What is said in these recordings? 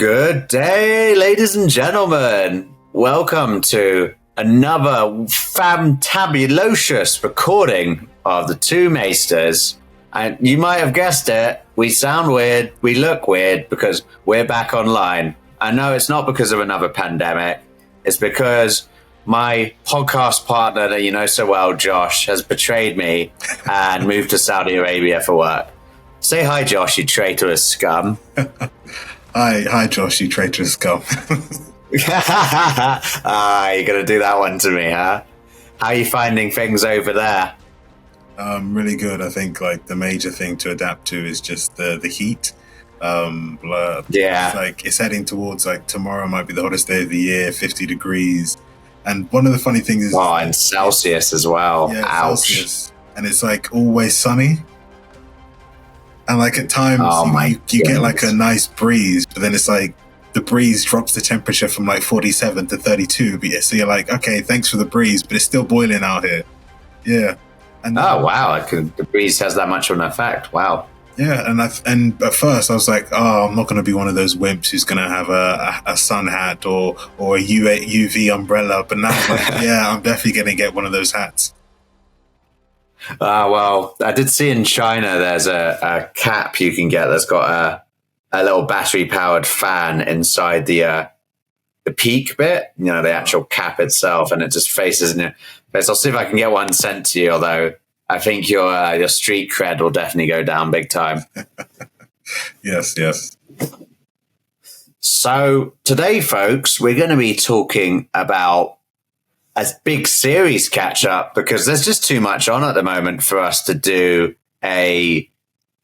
Good day, ladies and gentlemen. Welcome to another fantabulous recording of the Two Maesters. And you might have guessed it, we sound weird, we look weird because we're back online. I know it's not because of another pandemic. It's because my podcast partner that you know so well, Josh, has betrayed me and moved to Saudi Arabia for work. Say hi, Josh, you traitorous scum. Hi, Josh, you traitorous scum. You're going to do that one to me, huh? How are you finding things over there? Really good. I think like the major thing to adapt to is just the heat. Yeah. It's heading towards like tomorrow might be the hottest day of the year, 50 degrees. And one of the funny things is... Oh, and Celsius as well. Yeah, Ouch. Celsius. And it's like always sunny. And like at times you get like a nice breeze, but then it's like the breeze drops the temperature from like 47 to 32. But yeah, so you're like, okay, thanks for the breeze, but it's still boiling out here. Yeah. And wow, the breeze has that much of an effect. Wow. Yeah, and at first I was like, oh, I'm not going to be one of those wimps who's going to have a sun hat or a UV umbrella. But now I'm like, yeah, I'm definitely going to get one of those hats. Well, I did see in China there's a cap you can get that's got a little battery-powered fan inside the peak bit, you know, the actual cap itself, and it just faces in your face. I'll see if I can get one sent to you, although I think your street cred will definitely go down big time. Yes. So today, folks, we're going to be talking about a big series catch up because there's just too much on at the moment for us to do a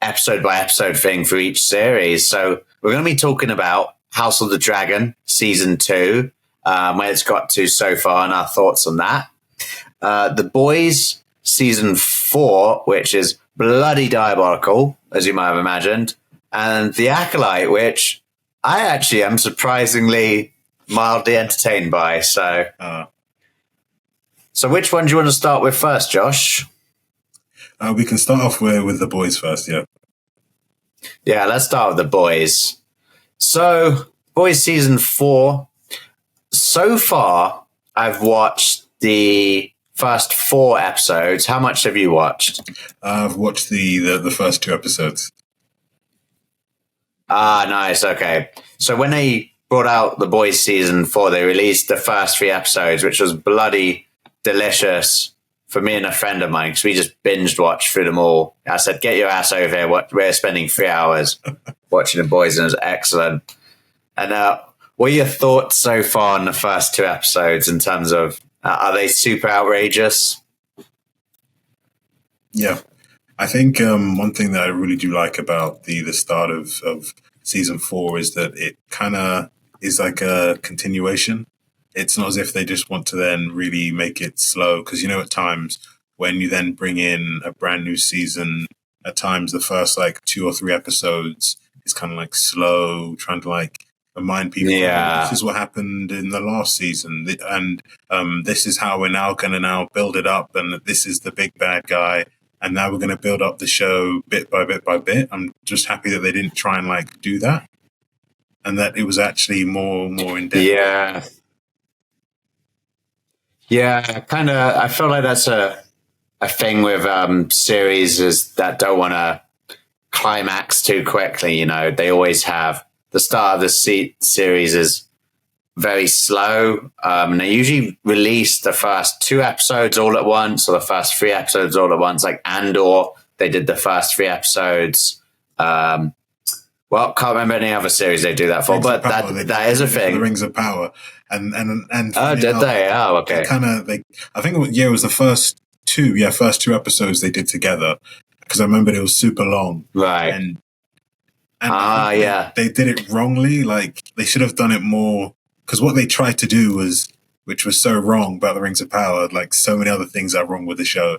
episode by episode thing for each series. So we're going to be talking about House of the Dragon season 2, where it's got to so far and our thoughts on that. The Boys season 4, which is bloody diabolical, as you might have imagined, and The Acolyte, which I actually am surprisingly mildly entertained by. So which one do you want to start with first, Josh? We can start off with The Boys first, yeah. Yeah, let's start with The Boys. So, Boys season 4. So far, I've watched the first 4 episodes. How much have you watched? I've watched the first 2 episodes. Nice. Okay. So when they brought out The Boys season 4, they released the first 3 episodes, which was bloody delicious for me and a friend of mine because we just binged watched through them all. I said, get your ass over here. We're spending 3 hours watching The Boys, and it was excellent. And what are your thoughts so far on the first 2 episodes in terms of, are they super outrageous? Yeah. I think one thing that I really do like about the start of season 4 is that it kind of is like a continuation. It's not as if they just want to then really make it slow. Because, you know, at times when you then bring in a brand new season, at times the first like 2 or 3 episodes is kind of like slow, trying to like remind people, this is what happened in the last season. And this is how we're now going to now build it up. And this is the big bad guy. And now we're going to build up the show bit by bit by bit. I'm just happy that they didn't try and like do that. And that it was actually more in depth. Yeah. Yeah, kind of. I feel like that's a thing with series is that don't want to climax too quickly. You know, they always have the start of the series is very slow. And they usually release the first 2 episodes all at once, or the first 3 episodes all at once. Like Andor, they did the first 3 episodes. Can't remember any other series they do that for, but that is a thing. The Rings of Power, and did they? Oh, okay. I think it was the first 2 episodes they did together because I remember it was super long, right? And they did it wrongly. Like they should have done it more because what they tried to do which was so wrong about the Rings of Power, like so many other things are wrong with the show.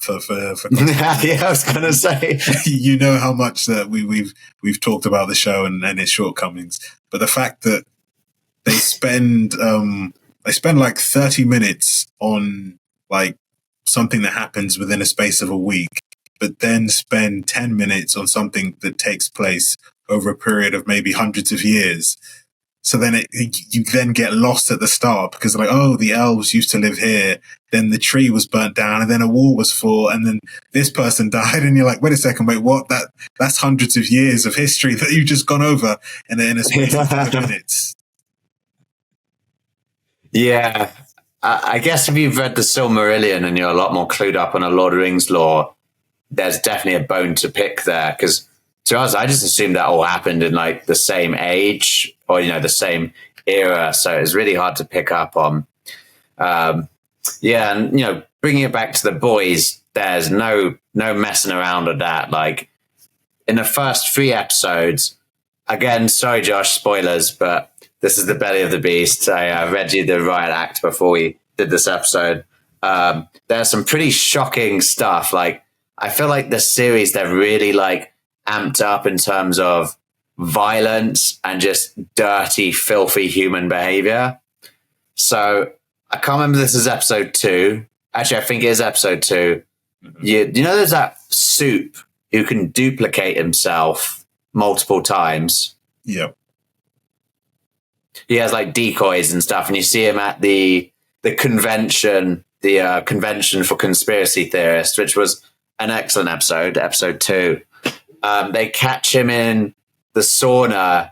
For yeah, I was gonna say, you know how much that we've talked about the show and its shortcomings, but the fact that they spend like 30 minutes on like something that happens within a space of a week, but then spend 10 minutes on something that takes place over a period of maybe hundreds of years. So then you then get lost at the start because like, oh, the elves used to live here. Then the tree was burnt down and then a war was fought and then this person died. And you're like, wait a second, wait, what? That's hundreds of years of history that you've just gone over in a space of 5 minutes. Yeah. I guess if you've read the Silmarillion and you're a lot more clued up on a Lord of the Rings lore, there's definitely a bone to pick there because to us, I just assumed that all happened in like the same age or, the same era. So it's really hard to pick up on. And, bringing it back to the boys, there's no messing around with that. Like in the first 3 episodes, again, sorry, Josh, spoilers, but this is the belly of the beast. I read you the riot act before we did this episode. There's some pretty shocking stuff. Like I feel like this series, they're really like amped up in terms of violence and just dirty, filthy human behavior. So I can't remember this is episode 2. Actually, I think it is episode 2. Mm-hmm. There's that soup who can duplicate himself multiple times. Yep. He has like decoys and stuff, and you see him at the convention, the convention for conspiracy theorists, which was an excellent episode 2. They catch him in the sauna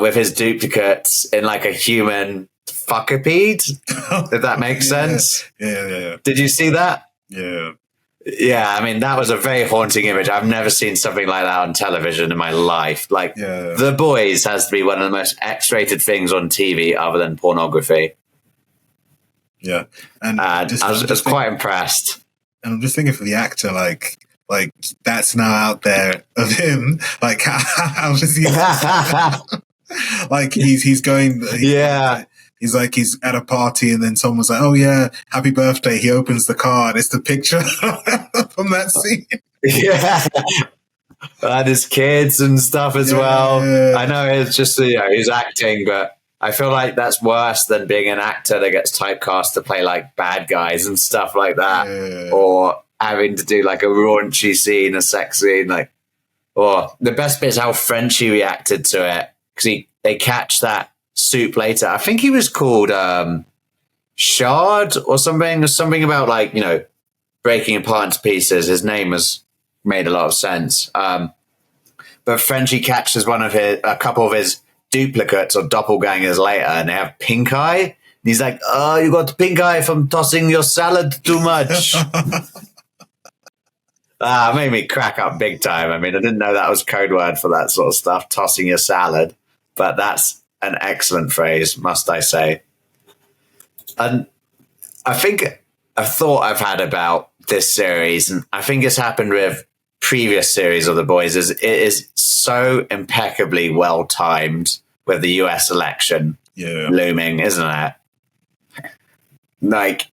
with his duplicates in like a human fuckapede, if that makes sense. Yeah. Did you see that? Yeah. Yeah, I mean, that was a very haunting image. I've never seen something like that on television in my life. Like, The Boys has to be one of the most X-rated things on TV other than pornography. Yeah. And I was quite impressed. And I'm just thinking for the actor, like that's now out there of him. Like, how does he? Like he's going. He's like he's at a party and then someone's like, "Oh yeah, happy birthday." He opens the card. It's the picture from that scene. Yeah, and his kids and stuff as well. I know it's just he's acting, but I feel like that's worse than being an actor that gets typecast to play like bad guys and stuff like that, or having to do like a raunchy scene, a sex scene. Like, or the best bit is how Frenchie reacted to it because they catch that soup later. I think he was called Shard or something about like breaking apart into pieces. His name has made a lot of sense. But Frenchie catches a couple of his duplicates or doppelgangers later, and they have pink eye. And he's like, "Oh, you got pink eye from tossing your salad too much." It made me crack up big time. I mean, I didn't know that was code word for that sort of stuff, tossing your salad. But that's an excellent phrase, must I say. And I think a thought I've had about this series, and I think it's happened with previous series of The Boys, is it is so impeccably well timed with the US election looming, isn't it? Like,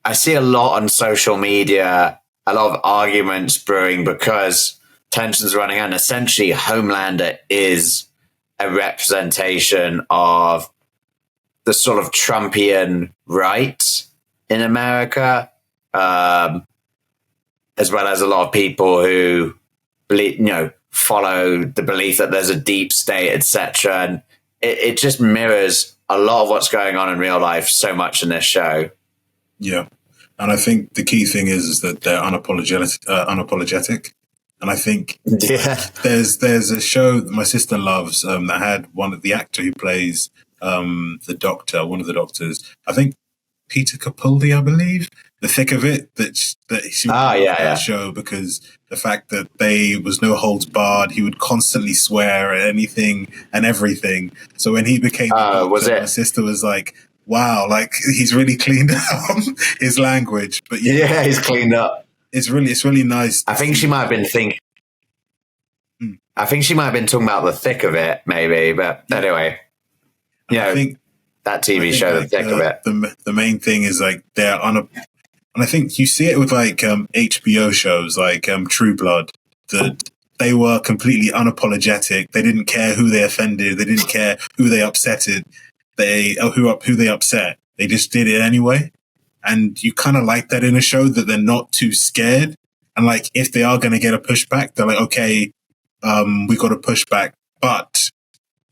I see a lot on social media, a lot of arguments brewing because tensions running out. And essentially, Homelander is a representation of the sort of Trumpian right in America, as well as a lot of people who believe, follow the belief that there's a deep state, etc. And it just mirrors a lot of what's going on in real life so much in this show. Yeah. And I think the key thing is that they're unapologetic. And I think there's a show that my sister loves that had the actor who plays the doctor, one of the doctors, I think Peter Capaldi, I believe, the thick of it, that she that show because the fact that they was no holds barred, he would constantly swear at anything and everything. So when he became my sister was like, wow, like he's really cleaned up his language. But he's cleaned up. It's really nice. I think she might have been talking about the thick of it, maybe. But anyway, I think that TV show, the thick of it. The main thing is like and I think you see it with like HBO shows like True Blood. That they were completely unapologetic. They didn't care who they offended. They didn't care who they upsetted. Who they upset. They just did it anyway. And you kind of like that in a show that they're not too scared. And like, if they are going to get a pushback, they're like, okay, we got to push back. But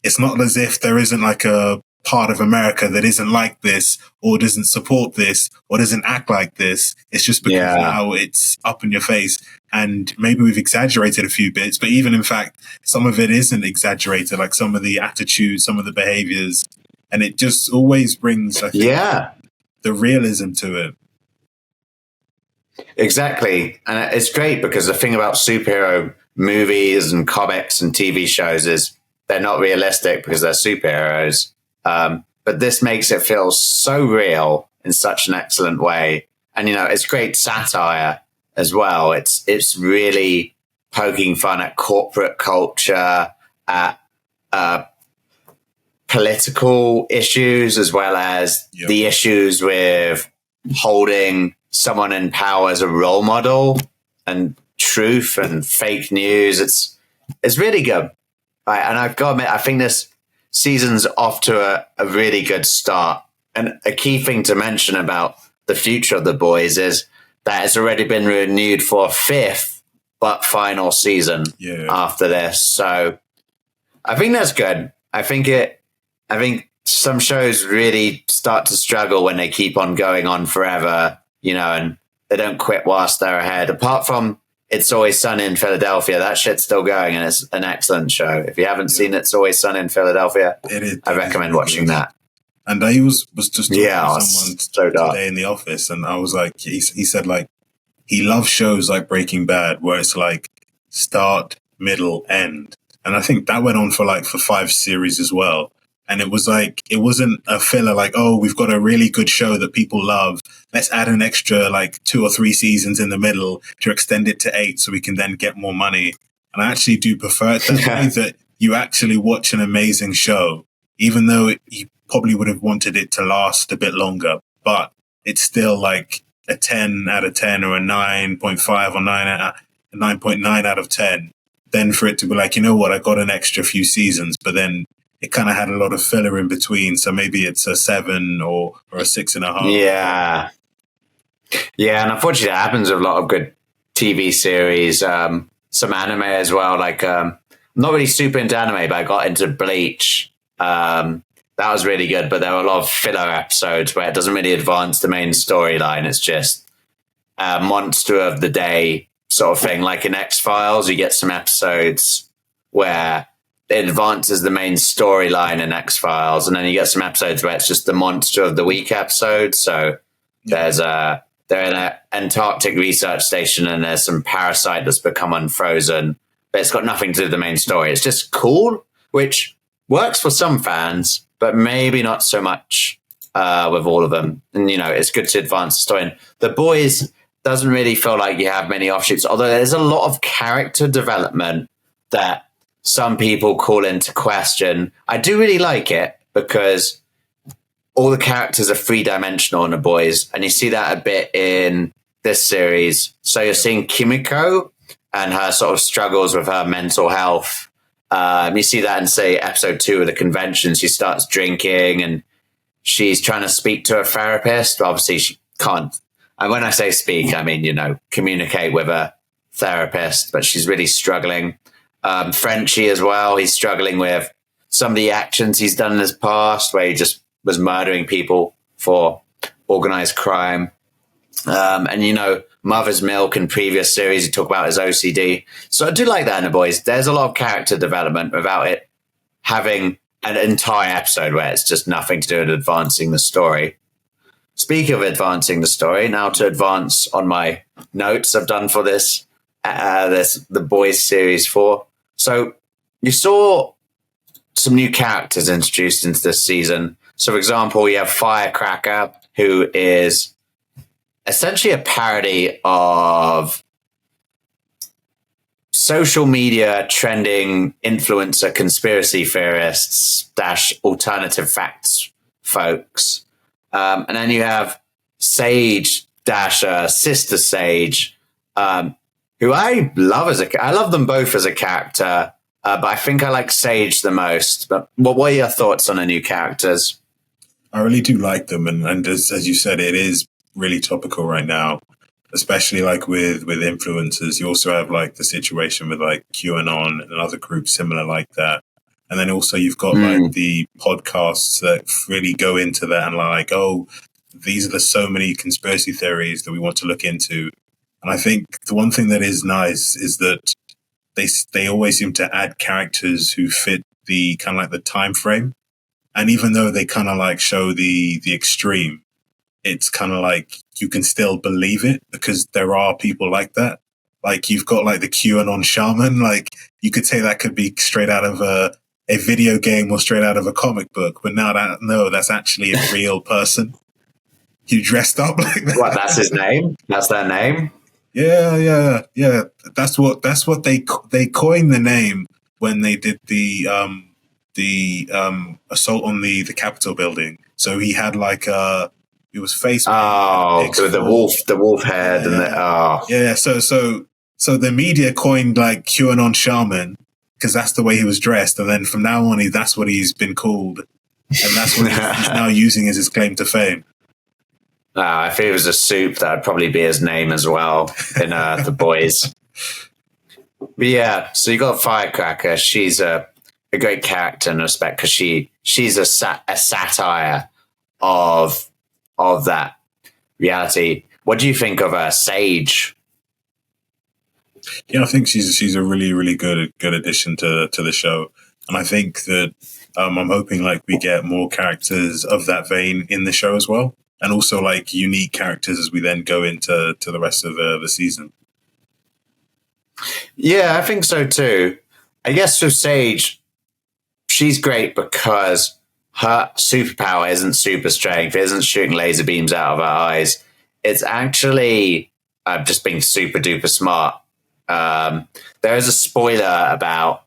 it's not as if there isn't like a part of America that isn't like this or doesn't support this or doesn't act like this. It's just because now it's up in your face. And maybe we've exaggerated a few bits, but even in fact, some of it isn't exaggerated, like some of the attitudes, some of the behaviors. And it just always brings, I think, the realism to it. Exactly. And it's great because the thing about superhero movies and comics and TV shows is they're not realistic because they're superheroes. But this makes it feel so real in such an excellent way. And, you know, it's great satire as well. It's really poking fun at corporate culture, at political issues, as well as the issues with holding someone in power as a role model and truth and fake news. It's really good. And I've got to admit, I think this season's off to a really good start. And a key thing to mention about the future of The Boys is that it's already been renewed for a 5th but final season after this. So I think that's good. I think some shows really start to struggle when they keep on going on forever, you know, and they don't quit whilst they're ahead. Apart from It's Always Sunny in Philadelphia, that shit's still going, and it's an excellent show. If you haven't seen It's Always Sunny in Philadelphia, I recommend watching that. And I was just talking to someone so today in the office, and I was like, he said like he loves shows like Breaking Bad, where it's like start, middle, end. And I think that went on for 5 series as well. And it was like, it wasn't a filler like, oh, we've got a really good show that people love. Let's add an extra 2 or 3 seasons in the middle to extend it to 8 so we can then get more money. And I actually do prefer it that way, that you actually watch an amazing show, even though you probably would have wanted it to last a bit longer. But it's still like a 10 out of 10 or a 9.5 or 9.9 out of 10. Then for it to be like, you know what, I got an extra few seasons, but then it kind of had a lot of filler in between. So maybe it's a 7 or a 6.5. Yeah. Yeah. And unfortunately, that happens with a lot of good TV series, some anime as well. Like, I'm not really super into anime, but I got into Bleach. That was really good, but there were a lot of filler episodes where it doesn't really advance the main storyline. It's just a monster of the day sort of thing. Like in X-Files, you get some episodes where it advances the main storyline in X-Files, and then you get some episodes where it's just the monster of the week episode. So they're in an Antarctic research station and there's some parasite that's become unfrozen, but it's got nothing to do with the main story. It's just cool, which works for some fans, but maybe not so much with all of them. And, you know, it's good to advance the story. And The Boys doesn't really feel like you have many offshoots, although there's a lot of character development that some people call into question. I do really like it because all the characters are 3-dimensional in The Boys, and you see that a bit in this series. So you're seeing Kimiko and her sort of struggles with her mental health. You see that in, say, episode 2 of the convention. She starts drinking and she's trying to speak to a therapist. Obviously, she can't. And when I say speak, I mean, you know, communicate with a therapist, but she's really struggling. Frenchie as well. He's struggling with some of the actions he's done in his past, where he just was murdering people for organized crime. And, you know, Mother's Milk in previous series, he talked about his OCD. So I do like that in The Boys. There's a lot of character development without it having an entire episode where it's just nothing to do with advancing the story. Speaking of advancing the story, now to advance on my notes I've done for this The Boys Series 4. So you saw some new characters introduced into this season. So, for example, you have Firecracker, who is essentially a parody of social media trending influencer conspiracy theorists / alternative facts folks. And then you have Sage - Sister Sage, who I love I love them both as a character, but I think I like Sage the most. But what are your thoughts on the new characters? I really do like them, and as you said, it is really topical right now. especially like with influencers. You also have like the situation with like QAnon and other groups similar like that. And then also you've got like the podcasts that really go into that and like, oh, these are the so many conspiracy theories that we want to look into. And I think the one thing that is nice is that they always seem to add characters who fit the kind of like the time frame. And even though they kind of like show the extreme, it's kind of like you can still believe it because there are people like that. Like you've got like the QAnon shaman, like you could say that could be straight out of a video game or straight out of a comic book, but no, that's actually a real person. You dressed up like that. What? That's his name? That's their name? Yeah. That's what they coined the name when they did the assault on the Capitol building. So he had like it was face. Oh, the wolf head, yeah. So the media coined like QAnon shaman because that's the way he was dressed, and then from now on, that's what he's been called, and that's what he's now using as his claim to fame. If it was a soup, that would probably be his name as well in The Boys. But yeah, so you got Firecracker. She's a great character in respect because she's a satire of that reality. What do you think of Sage? Yeah, I think she's a really, really good addition to the show, and I think that I'm hoping like we get more characters of that vein in the show as well, and also like unique characters as we then go into the rest of the season. Yeah, I think so too. I guess with Sage, she's great because her superpower isn't super strength, it isn't shooting laser beams out of her eyes. It's actually just being super duper smart. There is a spoiler about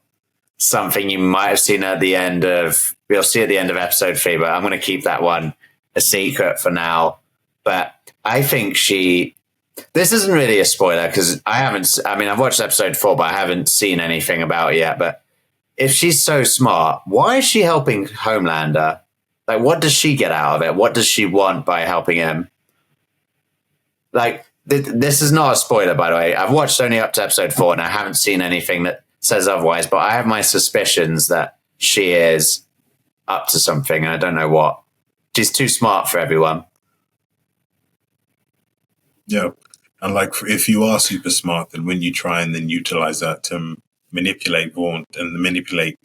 something you might have seen at the end of, we'll see at the end of episode 3, but I'm going to keep that one a secret for now. But I think this isn't really a spoiler because I've watched episode 4, but I haven't seen anything about it yet. But if she's so smart, why is she helping Homelander? Like, what does she get out of it? What does she want by helping him? Like, this is not a spoiler, by the way. I've watched only up to episode 4 and I haven't seen anything that says otherwise, but I have my suspicions that she is up to something and I don't know what. She's too smart for everyone. Yeah. And like, if you are super smart, then when you try and then utilize that to manipulate Vaughn and manipulate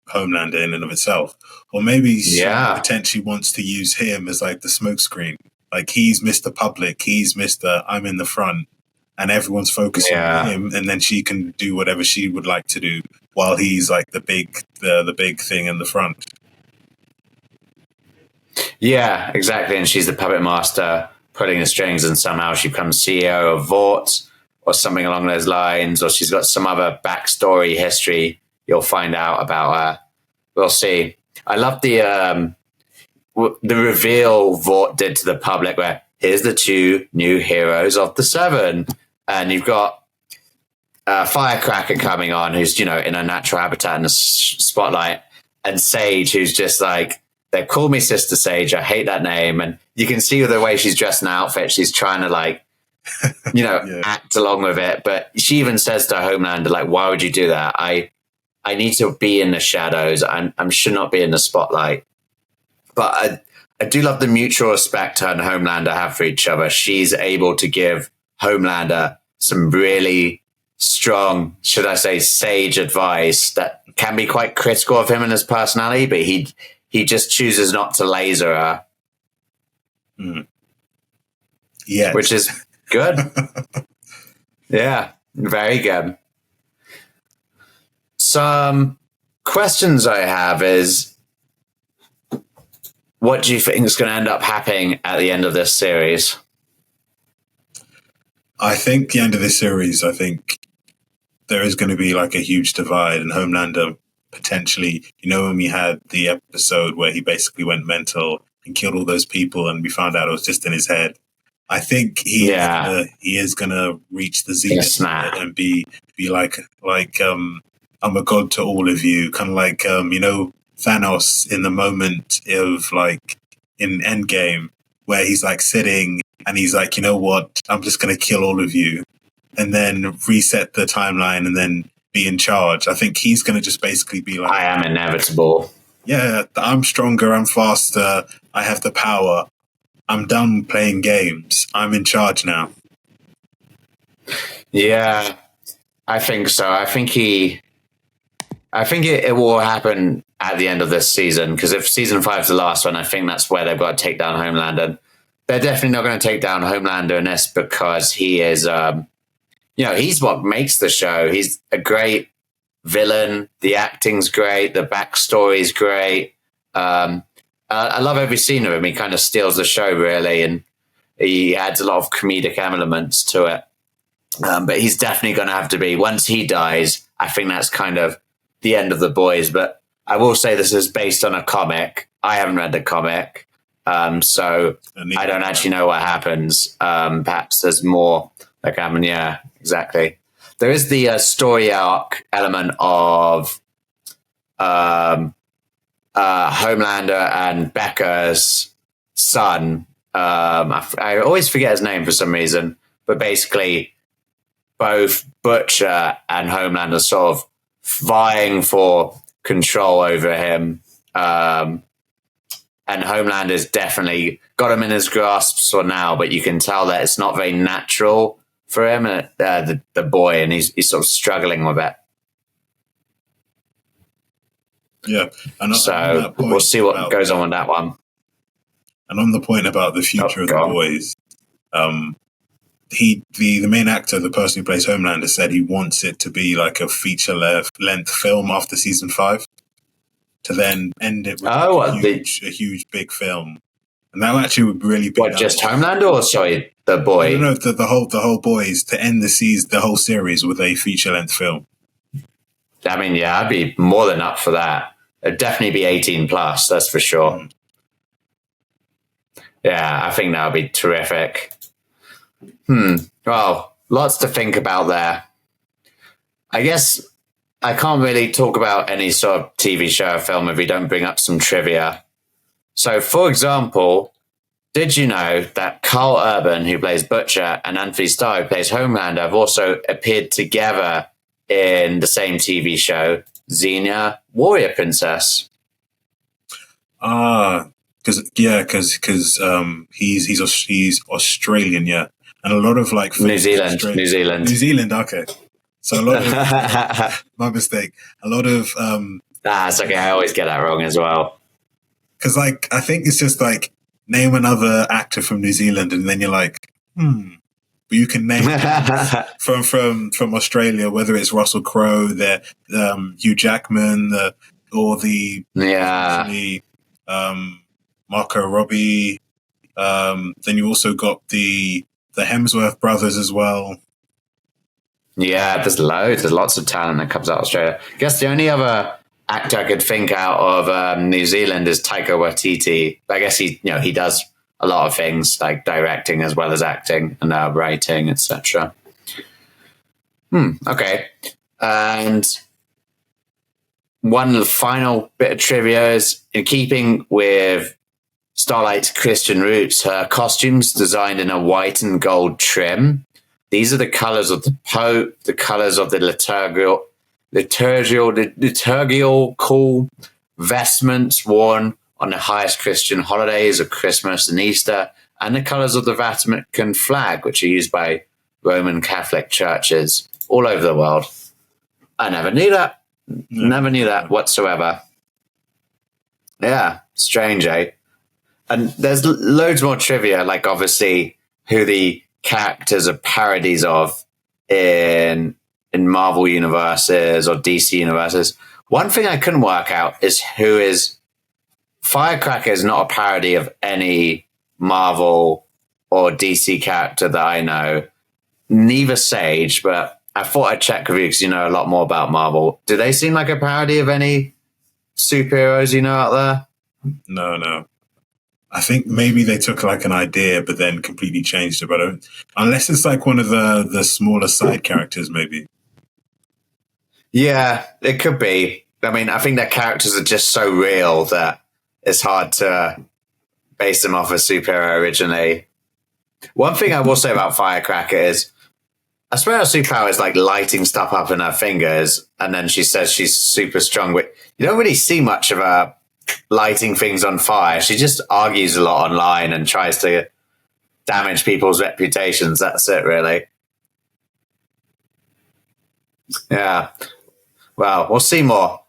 Homelander in and of itself, or maybe she potentially wants to use him as like the smokescreen. Like he's Mr. Public, he's Mr. I'm in the front, and everyone's focusing on him, and then she can do whatever she would like to do while he's like the big thing in the front. Yeah, exactly. And she's the puppet master pulling the strings, and somehow she becomes CEO of Vought or something along those lines, or she's got some other backstory history you'll find out about her. We'll see. I love the reveal Vought did to the public where here's the 2 new heroes of the 7. And you've got Firecracker coming on, who's, in a natural habitat in the spotlight, and Sage, who's just like, they call me Sister Sage. I hate that name. And you can see the way she's dressed in the outfit. She's trying to like, act along with it. But she even says to Homelander, like, why would you do that? I need to be in the shadows. I should not be in the spotlight. But I do love the mutual respect her and Homelander have for each other. She's able to give Homelander some really strong, should I say, sage advice that can be quite critical of him and his personality, but he just chooses not to laser her. Yeah. Which is good. Yeah, very good. Some questions I have is, what do you think is going to end up happening at the end of this series? I think the end of this series, I think there is going to be like a huge divide, and Homelander potentially, when we had the episode where he basically went mental and killed all those people and we found out it was just in his head. I think he is going to reach the zenith and be like I'm a god to all of you, kind of like Thanos in the moment of like in Endgame where he's like sitting and he's like, you know what? I'm just going to kill all of you and then reset the timeline and then be in charge. I think he's going to just basically be like, I am inevitable. Yeah, I'm stronger, I'm faster, I have the power. I'm done playing games. I'm in charge now. Yeah, I think so. I think it will happen at the end of this season, because if season 5 is the last one, I think that's where they've got to take down Homelander. They're definitely not going to take down Homelander in this, because he is, he's what makes the show. He's a great villain. The acting's great. The backstory's great. I love every scene of him. He kind of steals the show, really, and he adds a lot of comedic elements to it. But he's definitely going to have to be, once he dies, I think that's kind of the end of the boys. But I will say this is based on a comic. I haven't read the comic, so I don't actually know what happens. Perhaps there's more that can happen. Yeah, exactly. There is the story arc element of Homelander and Becca's son. I always forget his name for some reason, but basically both Butcher and Homelander sort of vying for control over him. And Homelander's definitely got him in his grasp for now, but you can tell that it's not very natural for him, the boy, and he's sort of struggling with it. Yeah. And so we'll see what goes on with that one. And on the point about the future of the boys, the main actor, the person who plays Homelander, said he wants it to be like a feature length film after season 5, to then end it with a huge big film. And that actually would really be just Homelander, or sorry, the boy? No, the whole boys, to end the whole series with a feature length film. I mean, yeah, I'd be more than up for that. It'd definitely be 18 plus, that's for sure. Yeah, I think that would be terrific. Well, lots to think about there. I guess I can't really talk about any sort of TV show or film if we don't bring up some trivia. So, for example, did you know that Carl Urban, who plays Butcher, and Anthony Starr, who plays Homelander, have also appeared together in the same TV show, Xena, Warrior Princess? Because he's Australian, yeah, and a lot of like New Zealand. Okay, so a lot of my mistake. A lot of it's okay. I always get that wrong as well. Because like I think it's just like name another actor from New Zealand, and then you're like, But you can name from Australia, whether it's Russell Crowe, Hugh Jackman, Marco Robbie. Then you also got the Hemsworth brothers as well. Yeah, there's loads. There's lots of talent that comes out of Australia. I guess the only other actor I could think out of New Zealand is Taika Waititi. I guess he does a lot of things like directing as well as acting and writing, etc. Okay. And one final bit of trivia is, in keeping with Starlight's Christian roots, her costumes designed in a white and gold trim. These are the colors of the Pope, the colors of the liturgical cool vestments worn on the highest Christian holidays of Christmas and Easter, and the colors of the Vatican flag, which are used by Roman Catholic churches all over the world. I never knew that. Never knew that whatsoever. Yeah, strange, eh? And there's loads more trivia, like obviously who the characters are parodies of in Marvel universes or DC universes. One thing I couldn't work out is who is Firecracker is not a parody of any Marvel or DC character that I know. Neither Sage, but I thought I'd check with you because you know a lot more about Marvel. Do they seem like a parody of any superheroes you know out there? No. I think maybe they took like an idea but then completely changed it. But unless it's like one of the smaller side characters, maybe. Yeah, it could be. I mean, I think their characters are just so real that it's hard to base them off a superhero originally. One thing I will say about Firecracker is, I swear her superpower is like lighting stuff up in her fingers, and then she says she's super strong. But you don't really see much of her lighting things on fire. She just argues a lot online and tries to damage people's reputations. That's it, really. Yeah. Well, we'll see more.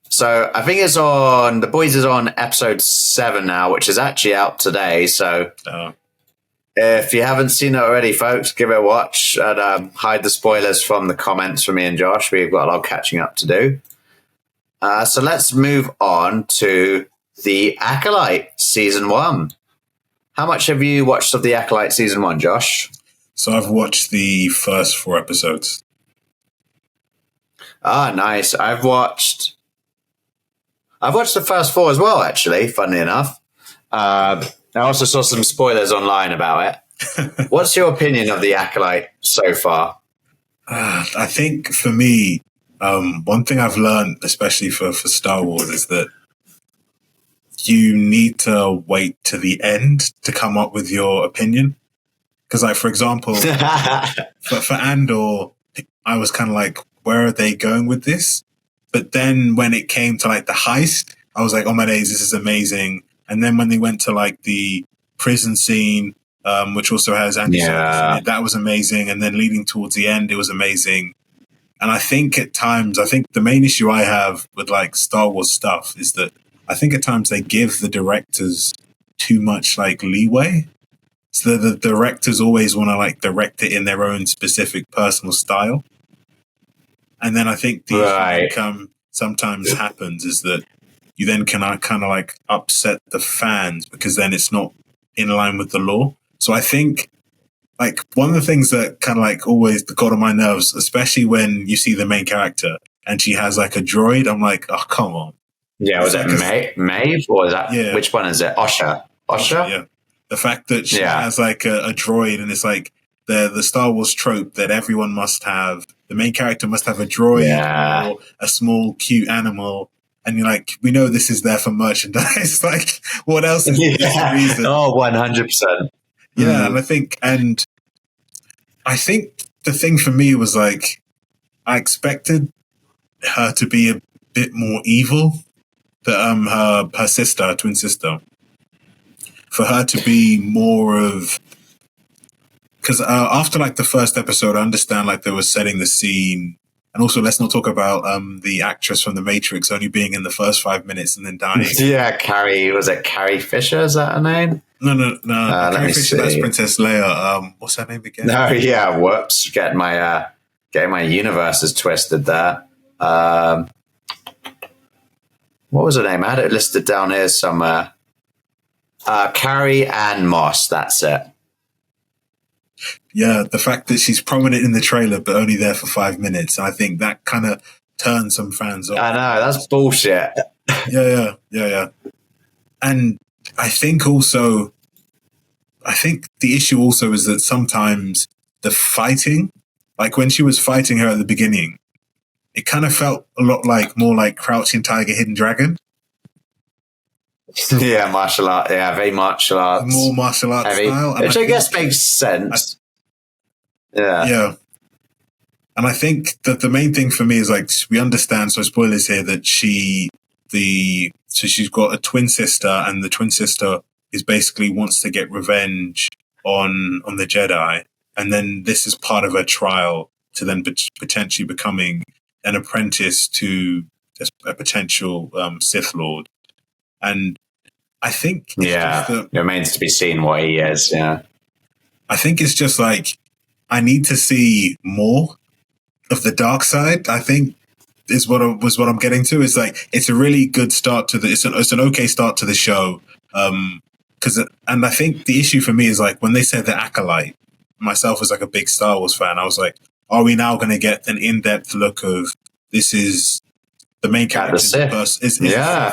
So I think it's on, The Boys is on episode 7 now, which is actually out today. So if you haven't seen it already, folks, give it a watch and hide the spoilers from the comments from me and Josh. We've got a lot of catching up to do. So let's move on to The Acolyte Season 1. How much have you watched of The Acolyte Season 1, Josh? So I've watched the first 4 episodes. Ah, nice. I've watched the first 4 as well, actually, funnily enough. I also saw some spoilers online about it. What's your opinion of The Acolyte so far? I think for me, one thing I've learned, especially for Star Wars, is that you need to wait to the end to come up with your opinion. Because, like, for example, for Andor, I was kind of like, where are they going with this? But then when it came to, like, the heist, I was like, oh my days, this is amazing. And then when they went to, like, the prison scene, which also has Andy Serkis in it, that was amazing. And then leading towards the end, it was amazing. And I think at times, the main issue I have with, like, Star Wars stuff is that I think at times they give the directors too much, like, leeway. So the directors always want to, like, direct it in their own specific personal style. And then I think the issue that sometimes happens is that you then can kind of like upset the fans because then it's not in line with the law. So I think like one of the things that kind of like always got on my nerves, especially when you see the main character and she has like a droid, I'm like, oh, come on. Yeah, was it Maeve or is that, which one is it? Osha? Yeah. The fact that she has like a droid and it's like the Star Wars trope that everyone must have, the main character must have a droid or a small cute animal. And you're like, we know this is there for merchandise. Like, what else is the reason? Oh, 100%. Yeah, and I think the thing for me was like, I expected her to be a bit more evil. Her twin sister, for her to be more of, because after like the first episode, I understand like they were setting the scene. And also, let's not talk about the actress from The Matrix only being in the first 5 minutes and then dying. Yeah, was it Carrie Fisher? Is that her name? No. Carrie Fisher, that's Princess Leia. What's her name again? No, yeah, whoops. Getting my universes twisted there. What was her name? I had it listed down here somewhere. Carrie Ann Moss, that's it. Yeah, the fact that she's prominent in the trailer but only there for 5 minutes, I think that kind of turns some fans off. I know, that's bullshit. Yeah. And I think the issue also is that sometimes the fighting, like when she was fighting her at the beginning, it kind of felt a lot more like Crouching Tiger, Hidden Dragon. Yeah, martial art. Yeah, very martial arts. More martial arts style. Which I guess makes sense. Yeah. And I think that the main thing for me is like, we understand, so spoilers here, that she's got a twin sister and the twin sister is basically wants to get revenge on the Jedi. And then this is part of her trial to then potentially becoming an apprentice to a potential Sith Lord. And I think it remains to be seen what he is. Yeah, I think it's just like I need to see more of the dark side. I think is what I'm getting to. It's like it's a really good start to it's an okay start to the show. And I think the issue for me is like when they said the Acolyte, myself as like a big Star Wars fan, I was like, are we now going to get an in-depth look of this is the main character is an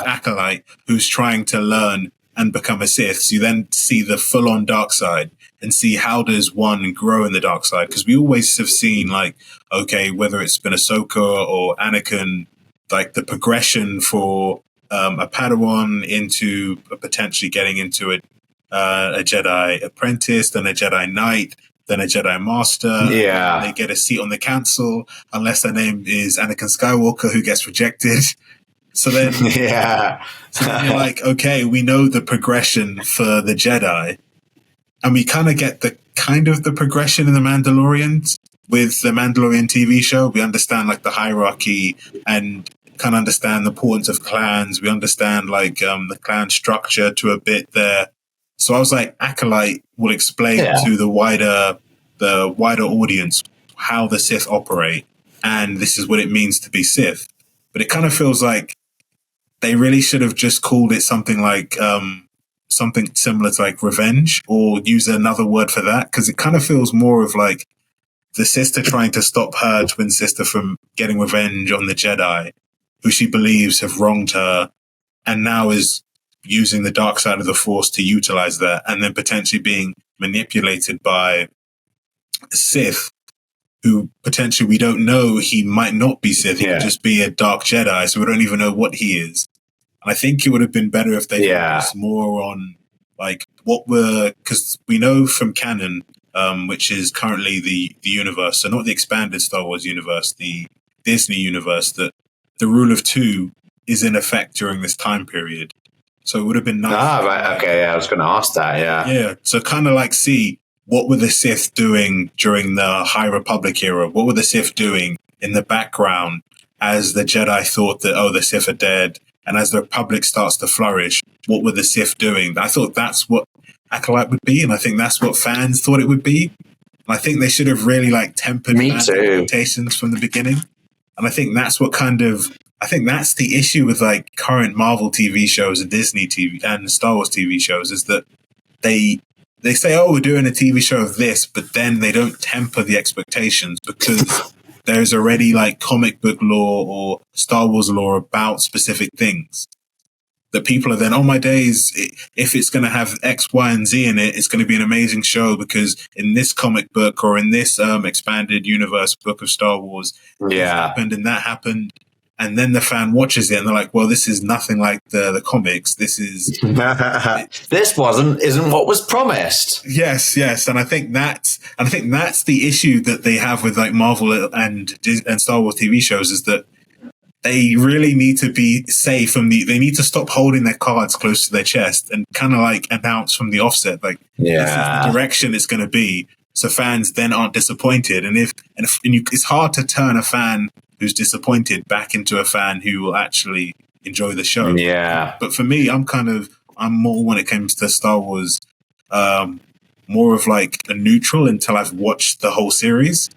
Acolyte who's trying to learn and become a Sith. So you then see the full-on dark side and see how does one grow in the dark side. Because we always have seen like, okay, whether it's been Ahsoka or Anakin, like the progression for a Padawan into potentially getting into a Jedi apprentice, then a Jedi Knight, then a Jedi Master. Yeah. And they get a seat on the council, unless their name is Anakin Skywalker, who gets rejected. So then, so then you're like, okay, we know the progression for the Jedi, and we kind of get the progression in the Mandalorian with the Mandalorian TV show. We understand like the hierarchy and kind of understand the importance of clans. We understand like the clan structure to a bit there. So I was like, Acolyte will explain to the wider audience how the Sith operate, and this is what it means to be Sith. But it kind of feels like they really should have just called it something like something similar to like revenge, or use another word for that, because it kind of feels more of like the sister trying to stop her twin sister from getting revenge on the Jedi, who she believes have wronged her, and now is using the dark side of the Force to utilize that, and then potentially being manipulated by Sith, who potentially we don't know, he might not be Sith, he could just be a dark Jedi, so we don't even know what he is. And I think it would have been better if they focused more on like because we know from canon, which is currently the universe, so not the expanded Star Wars universe, the Disney universe, that the rule of two is in effect during this time period. So it would have been nice. Right. Okay. Yeah, I was going to ask that. Yeah. Yeah. So kind of like see what were the Sith doing during the High Republic era? What were the Sith doing in the background as the Jedi thought that, the Sith are dead? And as the Republic starts to flourish, what were the Sith doing? I thought that's what Acolyte would be. And I think that's what fans thought it would be. And I think they should have really like tempered fan expectations from the beginning. And I think that's what I think that's the issue with like current Marvel TV shows and Disney TV and Star Wars TV shows, is that they say, we're doing a TV show of this, but then they don't temper the expectations, because there's already like comic book lore or Star Wars lore about specific things that people are then, my days, if it's going to have X, Y, and Z in it, it's going to be an amazing show, because in this comic book or in this expanded universe book of Star Wars, this happened and that happened. And then the fan watches it and they're like, well, this is nothing like the comics. This is this isn't what was promised. Yes. And I think that's the issue that they have with like Marvel and Star Wars TV shows, is that they really need to be safe they need to stop holding their cards close to their chest and kind of like announce from the offset, like, this is the direction it's going to be. So fans then aren't disappointed. And it's hard to turn a fan who's disappointed back into a fan who will actually enjoy the show. Yeah. But for me, I'm more, when it comes to Star Wars, more of like a neutral until I've watched the whole series.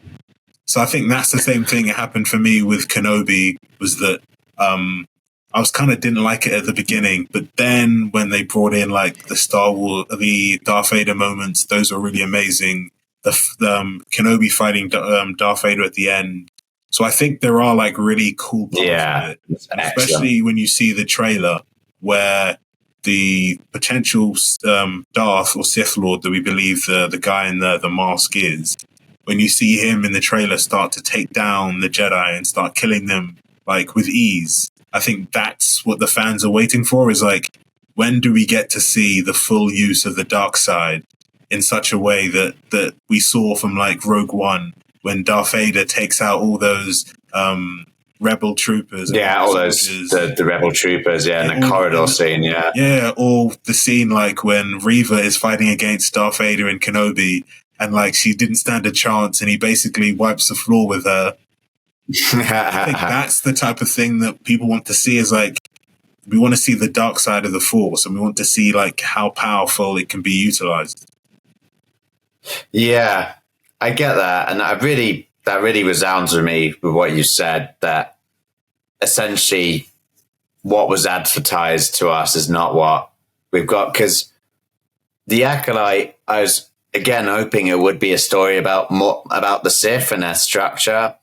So I think that's the same thing that happened for me with Kenobi, was that I was kind of didn't like it at the beginning, but then when they brought in like the Darth Vader moments, those were really amazing. The Kenobi fighting Darth Vader at the end. So I think there are like really cool parts of it, and especially when you see the trailer where the potential Darth or Sith Lord that we believe the guy in the mask is, when you see him in the trailer start to take down the Jedi and start killing them like with ease, I think that's what the fans are waiting for, is like, when do we get to see the full use of the dark side in such a way that we saw from like Rogue One, when Darth Vader takes out all those rebel troopers. Yeah, all those, the rebel troopers, in the corridor scene, Yeah, or the scene like when Reva is fighting against Darth Vader in Kenobi, and like she didn't stand a chance, and he basically wipes the floor with her. I think that's the type of thing that people want to see, is like, we want to see the dark side of the Force, and we want to see like how powerful it can be utilized. Yeah, I get that. And that really resounds with me with what you said, that essentially what was advertised to us is not what we've got. Because the Acolyte, I was again hoping it would be a story about the Sith and their structure.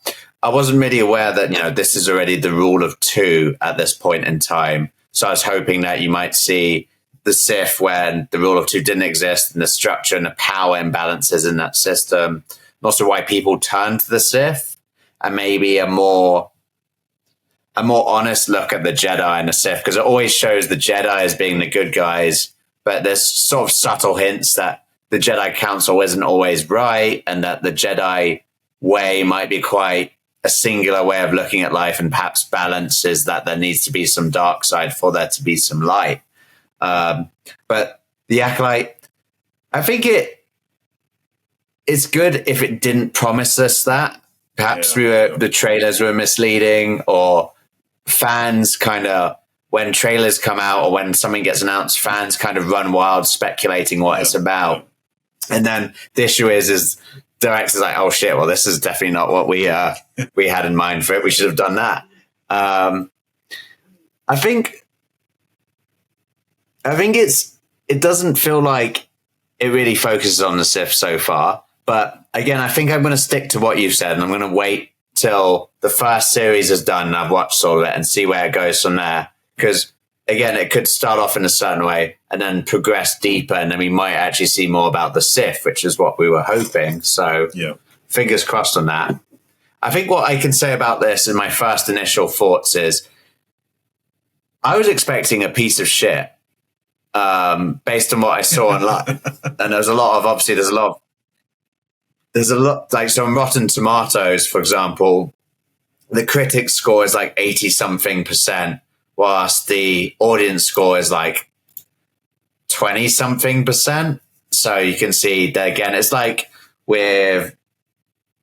I wasn't really aware that, this is already the rule of two at this point in time. So I was hoping that you might see the Sith when the rule of two didn't exist, and the structure and the power imbalances in that system. Also why people turn to the Sith, and maybe a more honest look at the Jedi and the Sith, because it always shows the Jedi as being the good guys but there's sort of subtle hints that the Jedi Council isn't always right, and that the Jedi way might be quite a singular way of looking at life, and perhaps balance is that there needs to be some dark side for there to be some light. But the Acolyte, I think it's good if it didn't promise us that. Perhaps the trailers were misleading, or fans kind of, when trailers come out or when something gets announced, fans kind of run wild speculating what it's about. And then the issue is directors like, oh shit, well, this is definitely not what we had in mind for it. We should have done that. I think it doesn't feel like it really focuses on the Sith so far. But again, I think I'm going to stick to what you've said, and I'm going to wait till the first series is done and I've watched all of it and see where it goes from there. Because again, it could start off in a certain way and then progress deeper, and then we might actually see more about the Sith, which is what we were hoping. So fingers crossed on that. I think what I can say about this in my first initial thoughts is I was expecting a piece of shit based on what I saw online. And there's a lot, like, so on Rotten Tomatoes, for example, the critic score is like 80 something %, whilst the audience score is like 20 something %. So you can see that again, it's like with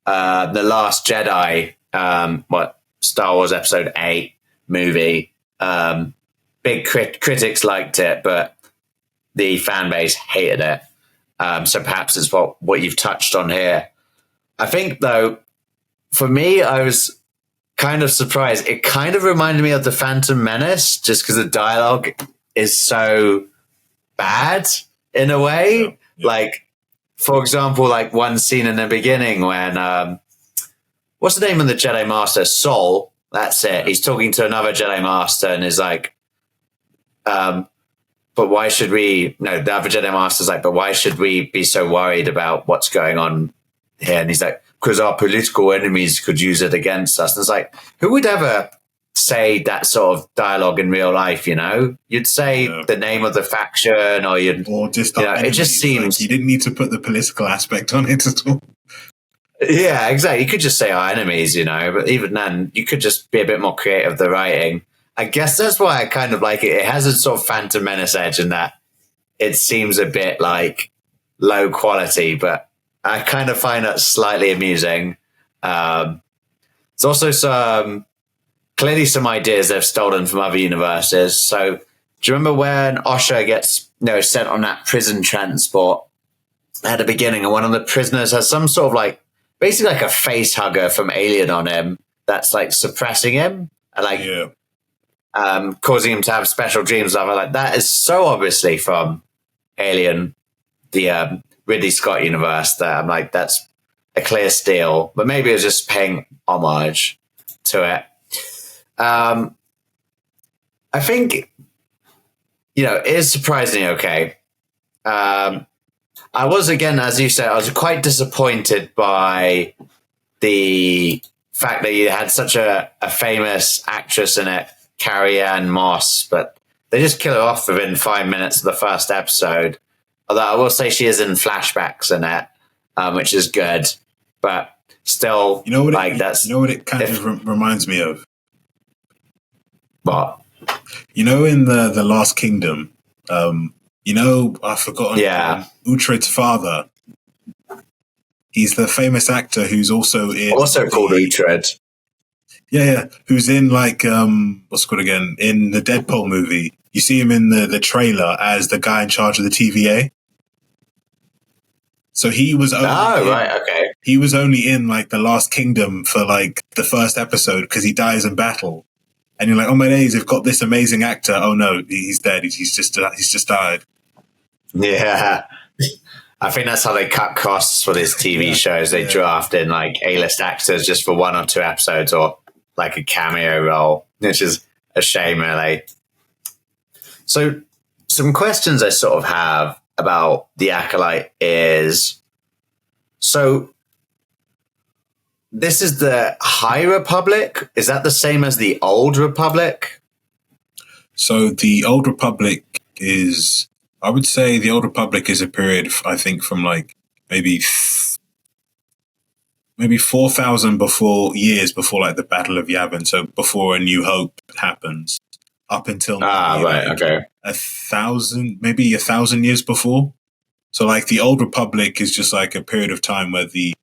The Last Jedi, Star Wars Episode 8 movie. Big critics liked it, but the fan base hated it. So perhaps it's what you've touched on here. I think, though, for me, I was kind of surprised. It kind of reminded me of The Phantom Menace, just because the dialogue is so bad in a way. Yeah. Like, for example, like one scene in the beginning when, what's the name of the Jedi Master? Sol. That's it. He's talking to another Jedi Master and is like, but why should we, no, the other Jedi Master's like, but why should we be so worried about what's going on here? And he's like, because our political enemies could use it against us. And it's like, who would ever say that sort of dialogue in real life, you know? You'd say the name of the faction, or just it just seems... Like, you didn't need to put the political aspect on it at all. Yeah, exactly. You could just say our enemies, you know, but even then, you could just be a bit more creative with the writing. I guess that's why I kind of like it. It has a sort of Phantom Menace edge in that it seems a bit like low quality, but I kind of find that slightly amusing. There's also clearly some ideas they've stolen from other universes. So do you remember when Osha gets sent on that prison transport at the beginning, and one of the prisoners has some sort of like, basically like a face hugger from Alien on him that's like suppressing him and like causing him to have special dreams. Like, that is so obviously from Alien, the Ridley Scott universe, that I'm like, that's a clear steal. But maybe it was just paying homage to it. I think, it is surprisingly okay. I was, again, as you said, I was quite disappointed by the fact that you had such a famous actress in it, Carrie-Anne Moss, but they just kill her off within 5 minutes of the first episode. Although I will say she is in flashbacks in it, which is good, but still, what it kind of reminds me of? What? In the Last Kingdom, I've forgotten. Uhtred's father. He's the famous actor who's also called Uhtred. Yeah, who's in like what's it called again? In the Deadpool movie, you see him in the trailer as the guy in charge of the TVA. So he was He was only in like the Last Kingdom for like the first episode because he dies in battle, and you're like, oh my days, they've got this amazing actor. Oh no, he's dead. He's just died. Yeah. I think that's how they cut costs for these TV shows. They draft in like A-list actors just for 1 or 2 episodes, or like a cameo role, which is a shame, really. So some questions I sort of have about the Acolyte is, so this is the High Republic. Is that the same as the Old Republic? So the Old Republic is I would say the Old Republic is a period, I think, from like maybe 4,000 years before like the Battle of Yavin, so before A New Hope happens, up until right, okay. 1,000, maybe 1,000 years before. So like the Old Republic is just like a period of time where you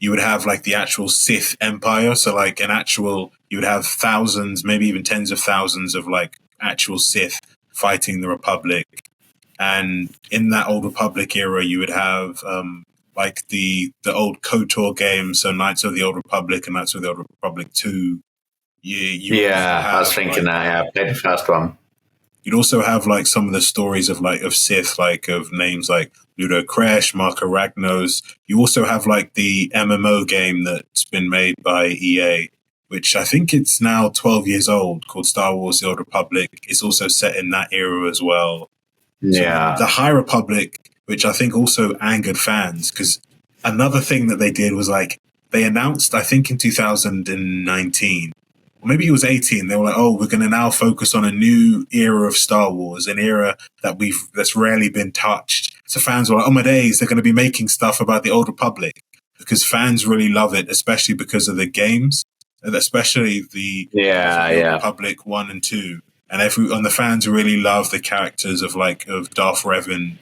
would have like the actual Sith Empire. So like you would have thousands, maybe even tens of thousands of like actual Sith fighting the Republic. And in that Old Republic era, you would have like the old KOTOR game, so Knights of the Old Republic and Knights of the Old Republic 2. I was thinking that. Yeah, I played the first one. You'd also have like some of the stories of Sith, like of names like Ludo Kresh, Marco Ragnos. You also have like the MMO game that's been made by EA, which I think it's now 12 years old, called Star Wars: The Old Republic. It's also set in that era as well. Yeah. So the High Republic, which I think also angered fans, because another thing that they did was like they announced, I think in 2019, or maybe it was 18, they were like, oh, we're going to now focus on a new era of Star Wars, an era that's rarely been touched. So fans were like, oh my days, they're going to be making stuff about the Old Republic, because fans really love it, especially because of the games, and especially the Old Republic 1 and 2. And the fans really love the characters of Darth Revan,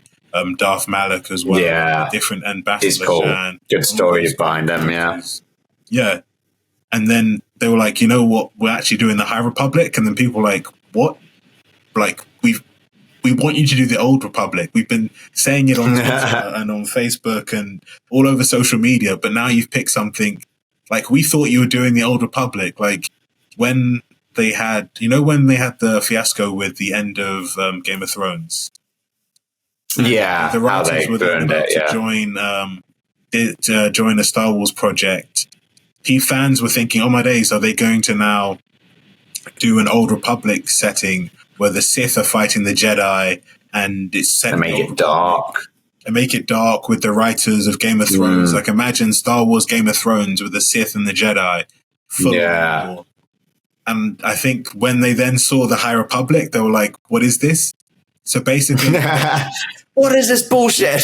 Darth Malak as well. Yeah, different, and Bastila he's cool. Shan, Good stories behind them. Yeah. And then they were like, you know what? We're actually doing the High Republic. And then people were like, what? Like, we want you to do the Old Republic. We've been saying it on Twitter and on Facebook and all over social media, but now you've picked something. Like, we thought you were doing the Old Republic. Like, when they had the fiasco with the end of Game of Thrones. Yeah, the writers were then about to join a Star Wars project. Fans were thinking, oh my days, are they going to now do an Old Republic setting where the Sith are fighting the Jedi and it's set and make it dark? And make it dark with the writers of Game of Thrones. Like, imagine Star Wars Game of Thrones with the Sith and the Jedi. Yeah. And I think when they then saw the High Republic, they were like, what is this? So basically... what is this bullshit?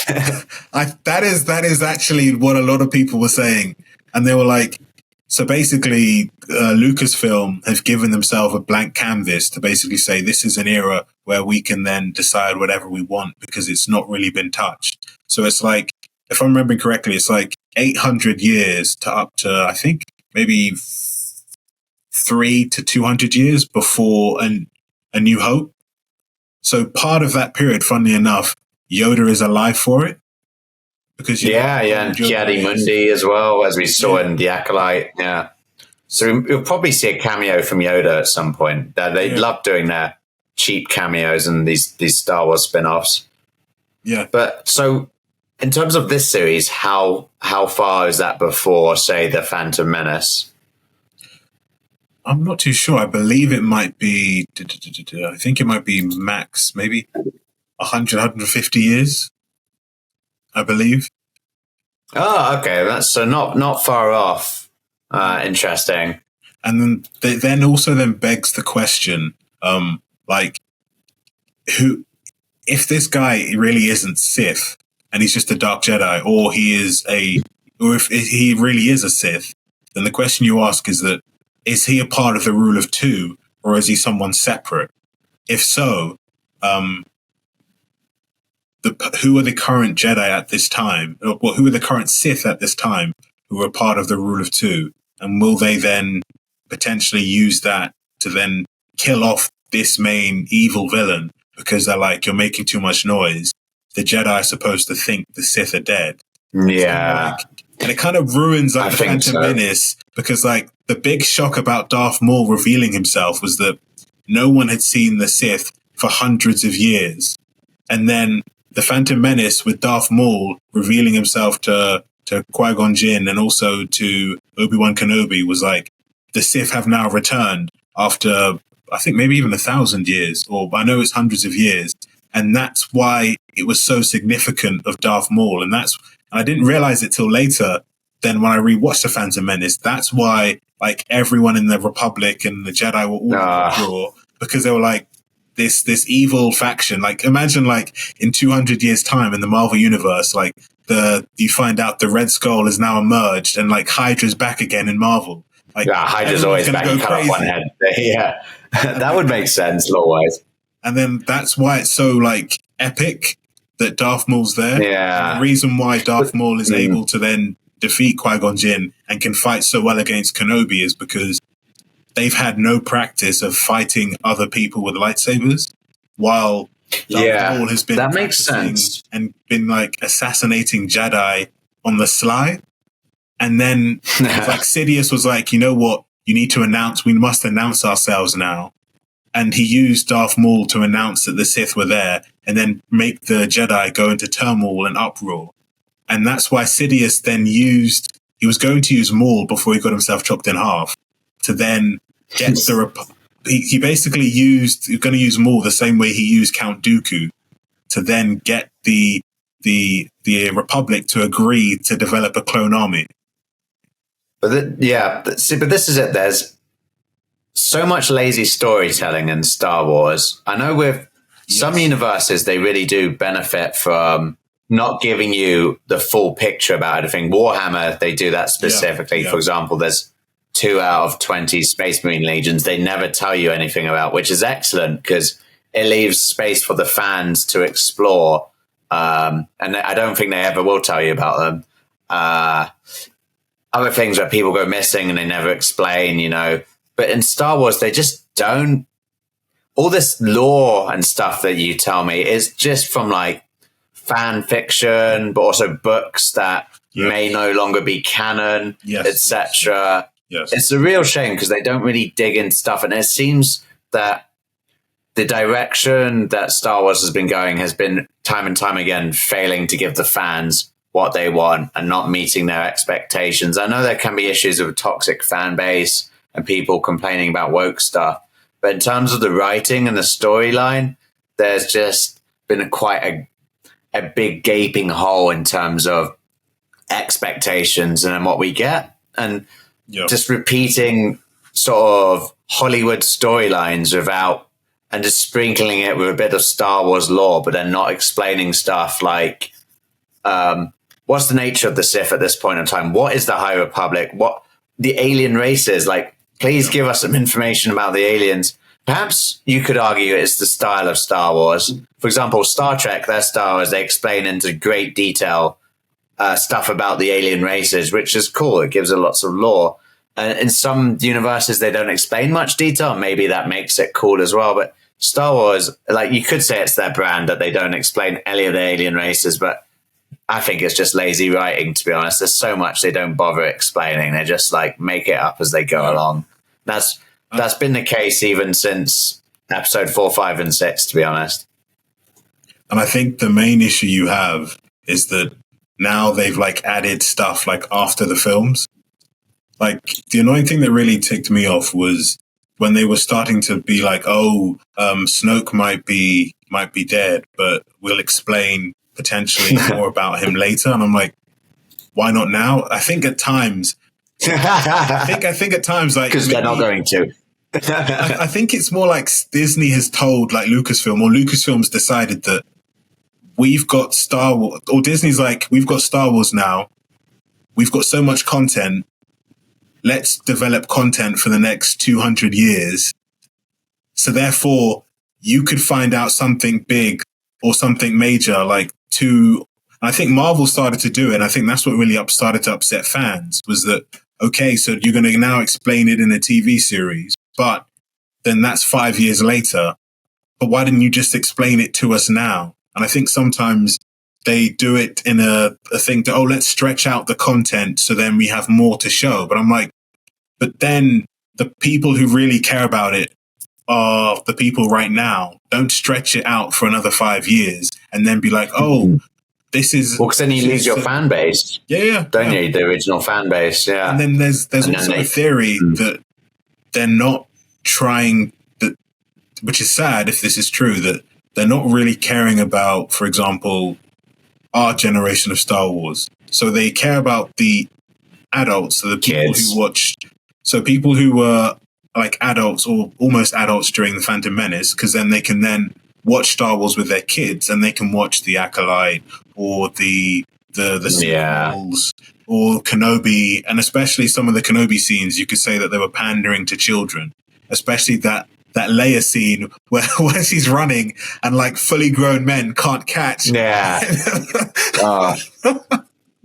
That is actually what a lot of people were saying. And they were like, so basically, Lucasfilm have given themselves a blank canvas to basically say this is an era where we can then decide whatever we want because it's not really been touched. So it's like, if I'm remembering correctly, it's like 800 years to up to, I think, maybe 300 to 200 years before A New Hope. So part of that period, funnily enough, Yoda is alive for it. Because and Ki-Adi-Mundi as well, as we saw in The Acolyte. Yeah. So we'll probably see a cameo from Yoda at some point. They love doing their cheap cameos and these Star Wars spin-offs. Yeah. But so in terms of this series, how far is that before, say, The Phantom Menace? I'm not too sure. I believe it might be, I think it might be max, maybe 100, 150 years. I believe. Oh, okay. That's so not far off. Interesting. And then also begs the question, like, who, if this guy really isn't Sith and he's just a Dark Jedi, or if he really is a Sith, then the question you ask is he a part of the Rule of Two, or is he someone separate? If so, who are the current Jedi at this time? Or who are the current Sith at this time who are part of the Rule of Two? And will they then potentially use that to then kill off this main evil villain because they're like, you're making too much noise? The Jedi are supposed to think the Sith are dead. Yeah. And it kind of ruins the Phantom Menace, because like the big shock about Darth Maul revealing himself was that no one had seen the Sith for hundreds of years. And then the Phantom Menace with Darth Maul revealing himself to Qui-Gon Jinn and also to Obi-Wan Kenobi was like, the Sith have now returned after, I think, maybe even 1,000 years, or I know it's hundreds of years. And that's why it was so significant of Darth Maul. And I didn't realize it till later. Then when I rewatched The Phantom Menace, that's why like everyone in the Republic and the Jedi were all raw, because they were like, this evil faction. Like, imagine like in 200 years time in the Marvel universe, like you find out the Red Skull has now emerged and like Hydra's back again in Marvel. Like, yeah, Hydra's always back and cut off one head. Yeah, that would make sense lore-wise. And then that's why it's so like epic that Darth Maul's there. Yeah. And the reason why Darth Maul is able to then defeat Qui-Gon Jinn and can fight so well against Kenobi is because they've had no practice of fighting other people with lightsabers, while Darth Maul has been that makes sense and been like assassinating Jedi on the sly. And then like Sidious was like, you know what? We must announce ourselves now. And he used Darth Maul to announce that the Sith were there and then make the Jedi go into turmoil and uproar. And that's why Sidious then he was going to use Maul before he got himself chopped in half to then get he basically he was going to use Maul the same way he used Count Dooku to then get the Republic to agree to develop a clone army. But this is it. There's so much lazy storytelling in Star Wars. I know with some universes, they really do benefit from not giving you the full picture about everything. Warhammer, they do that specifically. For example, there's 2 out of 20 Space Marine Legions they never tell you anything about, which is excellent because it leaves space for the fans to explore. And I don't think they ever will tell you about them. Other things where people go missing and they never explain, you know. But in Star Wars, they just don't. All this lore and stuff that you tell me is just from like fan fiction, but also books that may no longer be canon, etc. Yes. It's a real shame because they don't really dig into stuff. And it seems that the direction that Star Wars has been going has been time and time again failing to give the fans what they want and not meeting their expectations. I know there can be issues with a toxic fan base and people complaining about woke stuff. But in terms of the writing and the storyline, there's just been quite a big gaping hole in terms of expectations and what we get. And just repeating sort of Hollywood storylines and just sprinkling it with a bit of Star Wars lore, but then not explaining stuff like what's the nature of the Sith at this point in time? What is the High Republic? What the alien races? Like, please give us some information about the aliens. Perhaps you could argue it's the style of Star Wars. For example, Star Trek, their Star Wars, they explain into great detail stuff about the alien races, which is cool. It gives it lots of lore. In some universes, they don't explain much detail. Maybe that makes it cool as well. But Star Wars, like, you could say it's their brand that they don't explain any of the alien races, but I think it's just lazy writing, to be honest. There's so much they don't bother explaining. They just like make it up as they go along. That's been the case even since episode 4, 5, and 6, to be honest. And I think the main issue you have is that now they've like added stuff like after the films. Like, the annoying thing that really ticked me off was when they were starting to be like, Snoke might be dead, but we'll explain potentially more about him later. And I'm like, why not now? I think at times, I think at times, like, because they're not going to. I think it's more like Disney has told like Lucasfilm, or Lucasfilm's decided that we've got Star Wars, or Disney's like, we've got Star Wars now. We've got so much content. Let's develop content for the next 200 years. So therefore, you could find out something big or something major, like I think Marvel started to do it. And I think that's what really started to upset fans, was that, okay, so you're going to now explain it in a TV series, but then that's 5 years later. But why didn't you just explain it to us now? And I think sometimes they do it in a thing to, let's stretch out the content so then we have more to show. But I'm like, but then the people who really care about it are the people right now. Don't stretch it out for another 5 years and then be like, this is... Well, because then you lose your fan base. Yeah. Don't you? The original fan base, yeah. And then there's also a theory that they're not trying, which is sad if this is true, that they're not really caring about, for example, our generation of Star Wars. So they care about the adults, so the people who watch... So people who were like adults or almost adults during the Phantom Menace, because then they can then watch Star Wars with their kids, and they can watch the Acolyte or the sequels or Kenobi, and especially some of the Kenobi scenes. You could say that they were pandering to children, especially that Leia scene where she's running and like fully grown men can't catch. Yeah. Oh,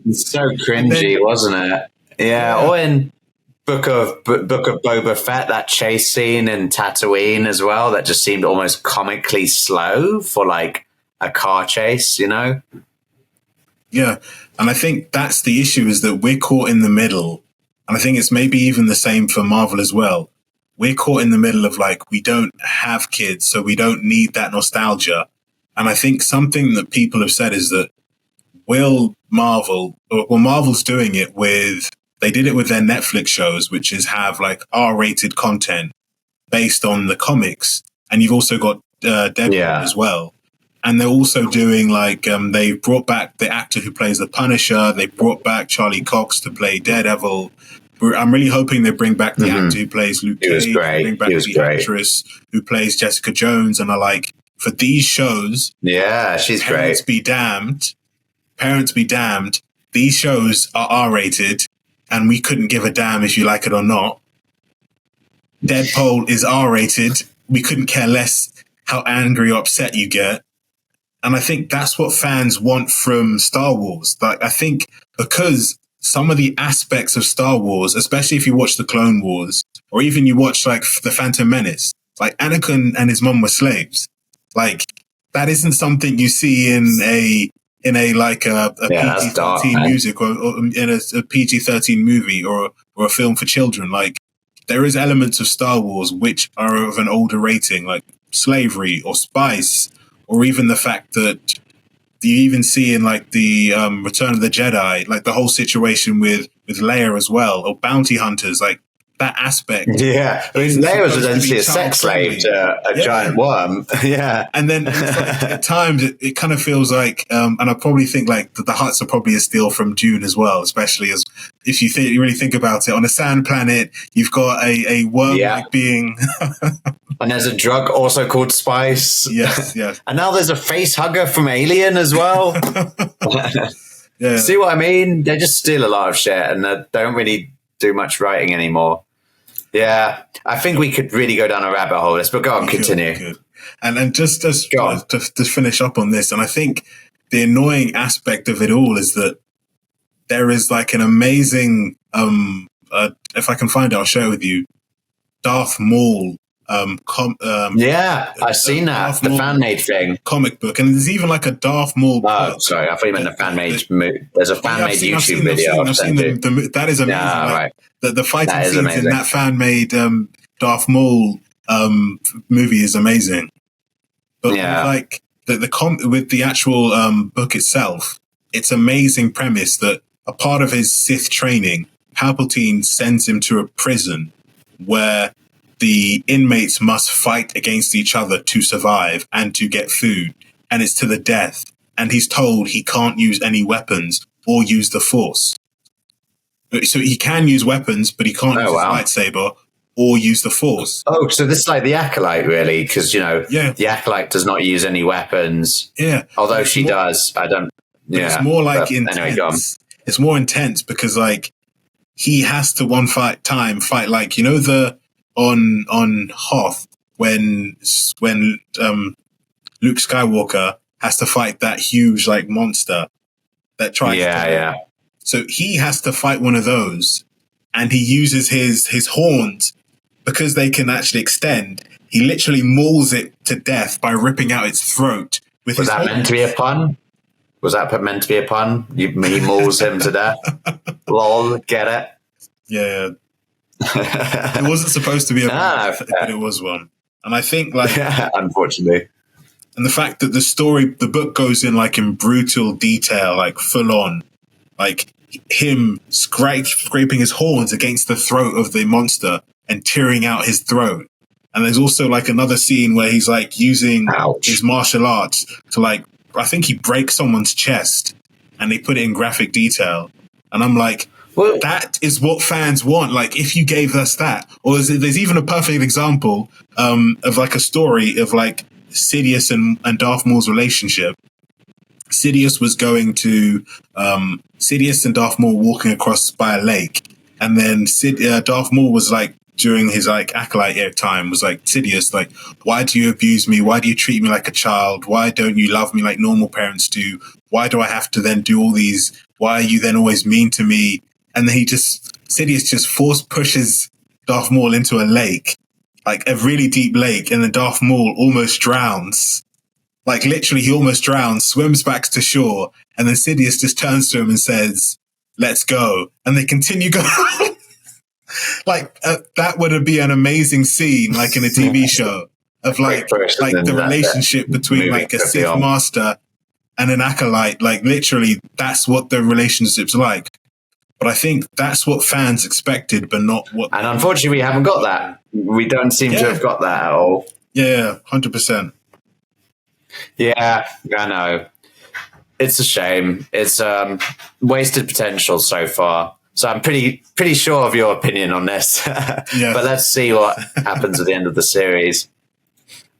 it's so cringy, wasn't it? Yeah. Or in Book of Boba Fett, that chase scene in Tatooine as well, that just seemed almost comically slow for like a car chase, you know? Yeah. And I think that's the issue, is that we're caught in the middle. And I think it's maybe even the same for Marvel as well. We're caught in the middle of like, we don't have kids, so we don't need that nostalgia. And I think something that people have said is that Marvel's doing it with, they did it with their Netflix shows, which is have like R-rated content based on the comics. And you've also got Deadpool as well. And they're also doing like, they brought back the actor who plays the Punisher. They brought back Charlie Cox to play Daredevil. I'm really hoping they bring back the actor who plays Luke Cage. Bring back the actress who plays Jessica Jones. And are like, for these shows, she's parents great. Be damned. Parents be damned. These shows are R-rated, and we couldn't give a damn if you like it or not. Deadpool is R-rated. We couldn't care less how angry or upset you get. And I think that's what fans want from Star Wars. Like, I think because some of the aspects of Star Wars, especially if you watch the Clone Wars, or even you watch like the Phantom Menace, like Anakin and his mom were slaves. Like, that isn't something you see in a PG-13 music or in a PG-13 movie or a film for children. Like, there is elements of Star Wars which are of an older rating, like slavery or spice, or even the fact that you even see in like the Return of the Jedi, like the whole situation with Leia as well, or bounty hunters, like that aspect. Yeah, I mean, Leia was essentially a sex slave to a giant worm. Yeah, and then it's like, at times it kind of feels like, and I probably think like the Hutts are probably a steal from Dune as well, especially as if you really think about it. On a sand planet, you've got a worm-like being. And there's a drug also called spice. Yes. And now there's a face hugger from Alien as well. Yeah. See what I mean? They just steal a lot of shit and they don't really do much writing anymore. Yeah, I think we could really go down a rabbit hole. But go on, continue. Good. And just to finish up on this, and I think the annoying aspect of it all is that there is like an amazing, if I can find it, I'll share it with you, Darth Maul. I've seen that, the fan-made thing. Comic book. And there's even like a Darth Maul book. Sorry, I thought you meant the fan-made there's a fan-made YouTube video. I've seen that is amazing. Yeah, right. The fighting scenes in that fan-made Darth Maul movie is amazing. But like with the actual book itself, it's amazing premise that a part of his Sith training, Palpatine sends him to a prison where the inmates must fight against each other to survive and to get food. And it's to the death. And he's told he can't use any weapons or use the Force. So he can use weapons, but he can't use his lightsaber or use the Force. Oh, so this is like the Acolyte, really? Because, the Acolyte does not use any weapons. Yeah. Although she does. I don't... Yeah. It's more like intense. Anyway, it's more intense because, like, he has to fight like, on Hoth when Luke Skywalker has to fight that huge like monster that tries to So he has to fight one of those, and he uses his horns because they can actually extend. He literally mauls it to death by ripping out its throat with his horns. Meant to be a pun? Was that meant to be a pun? He mauls him to death? Lol, get it? Yeah. It wasn't supposed to be a pun, but it was one. And I think like unfortunately. And the fact that the book goes in like in brutal detail, like full on, like him scraping his horns against the throat of the monster and tearing out his throat. And there's also like another scene where he's like using his martial arts to like, I think he breaks someone's chest, and they put it in graphic detail. And I'm like, Well, that is what fans want. Like, if you gave us that, or there's even a perfect example of like a story of like Sidious and Darth Maul's relationship. Sidious was going to Sidious and Darth Maul walking across by a lake, and then Darth Maul was like, during his like Acolyte time, was like, Sidious, like, why do you abuse me? Why do you treat me like a child? Why don't you love me like normal parents do? Why do I have to then do all these? Why are you then always mean to me? And then Sidious just force pushes Darth Maul into a lake, like a really deep lake, and then Darth Maul almost drowns. Like, literally, he almost drowns, swims back to shore, and then Sidious just turns to him and says, "Let's go." And they continue going. That would be an amazing scene, like in a TV show, of like the relationship between like a Sith Master and an Acolyte. Like, literally, that's what the relationship's like. But I think that's what fans expected, but not what. And unfortunately, we haven't got that. We don't seem to have got that at all. Yeah, 100%. Yeah, I know. It's a shame. It's wasted potential so far. So I'm pretty sure of your opinion on this. Yeah. But let's see what happens at the end of the series.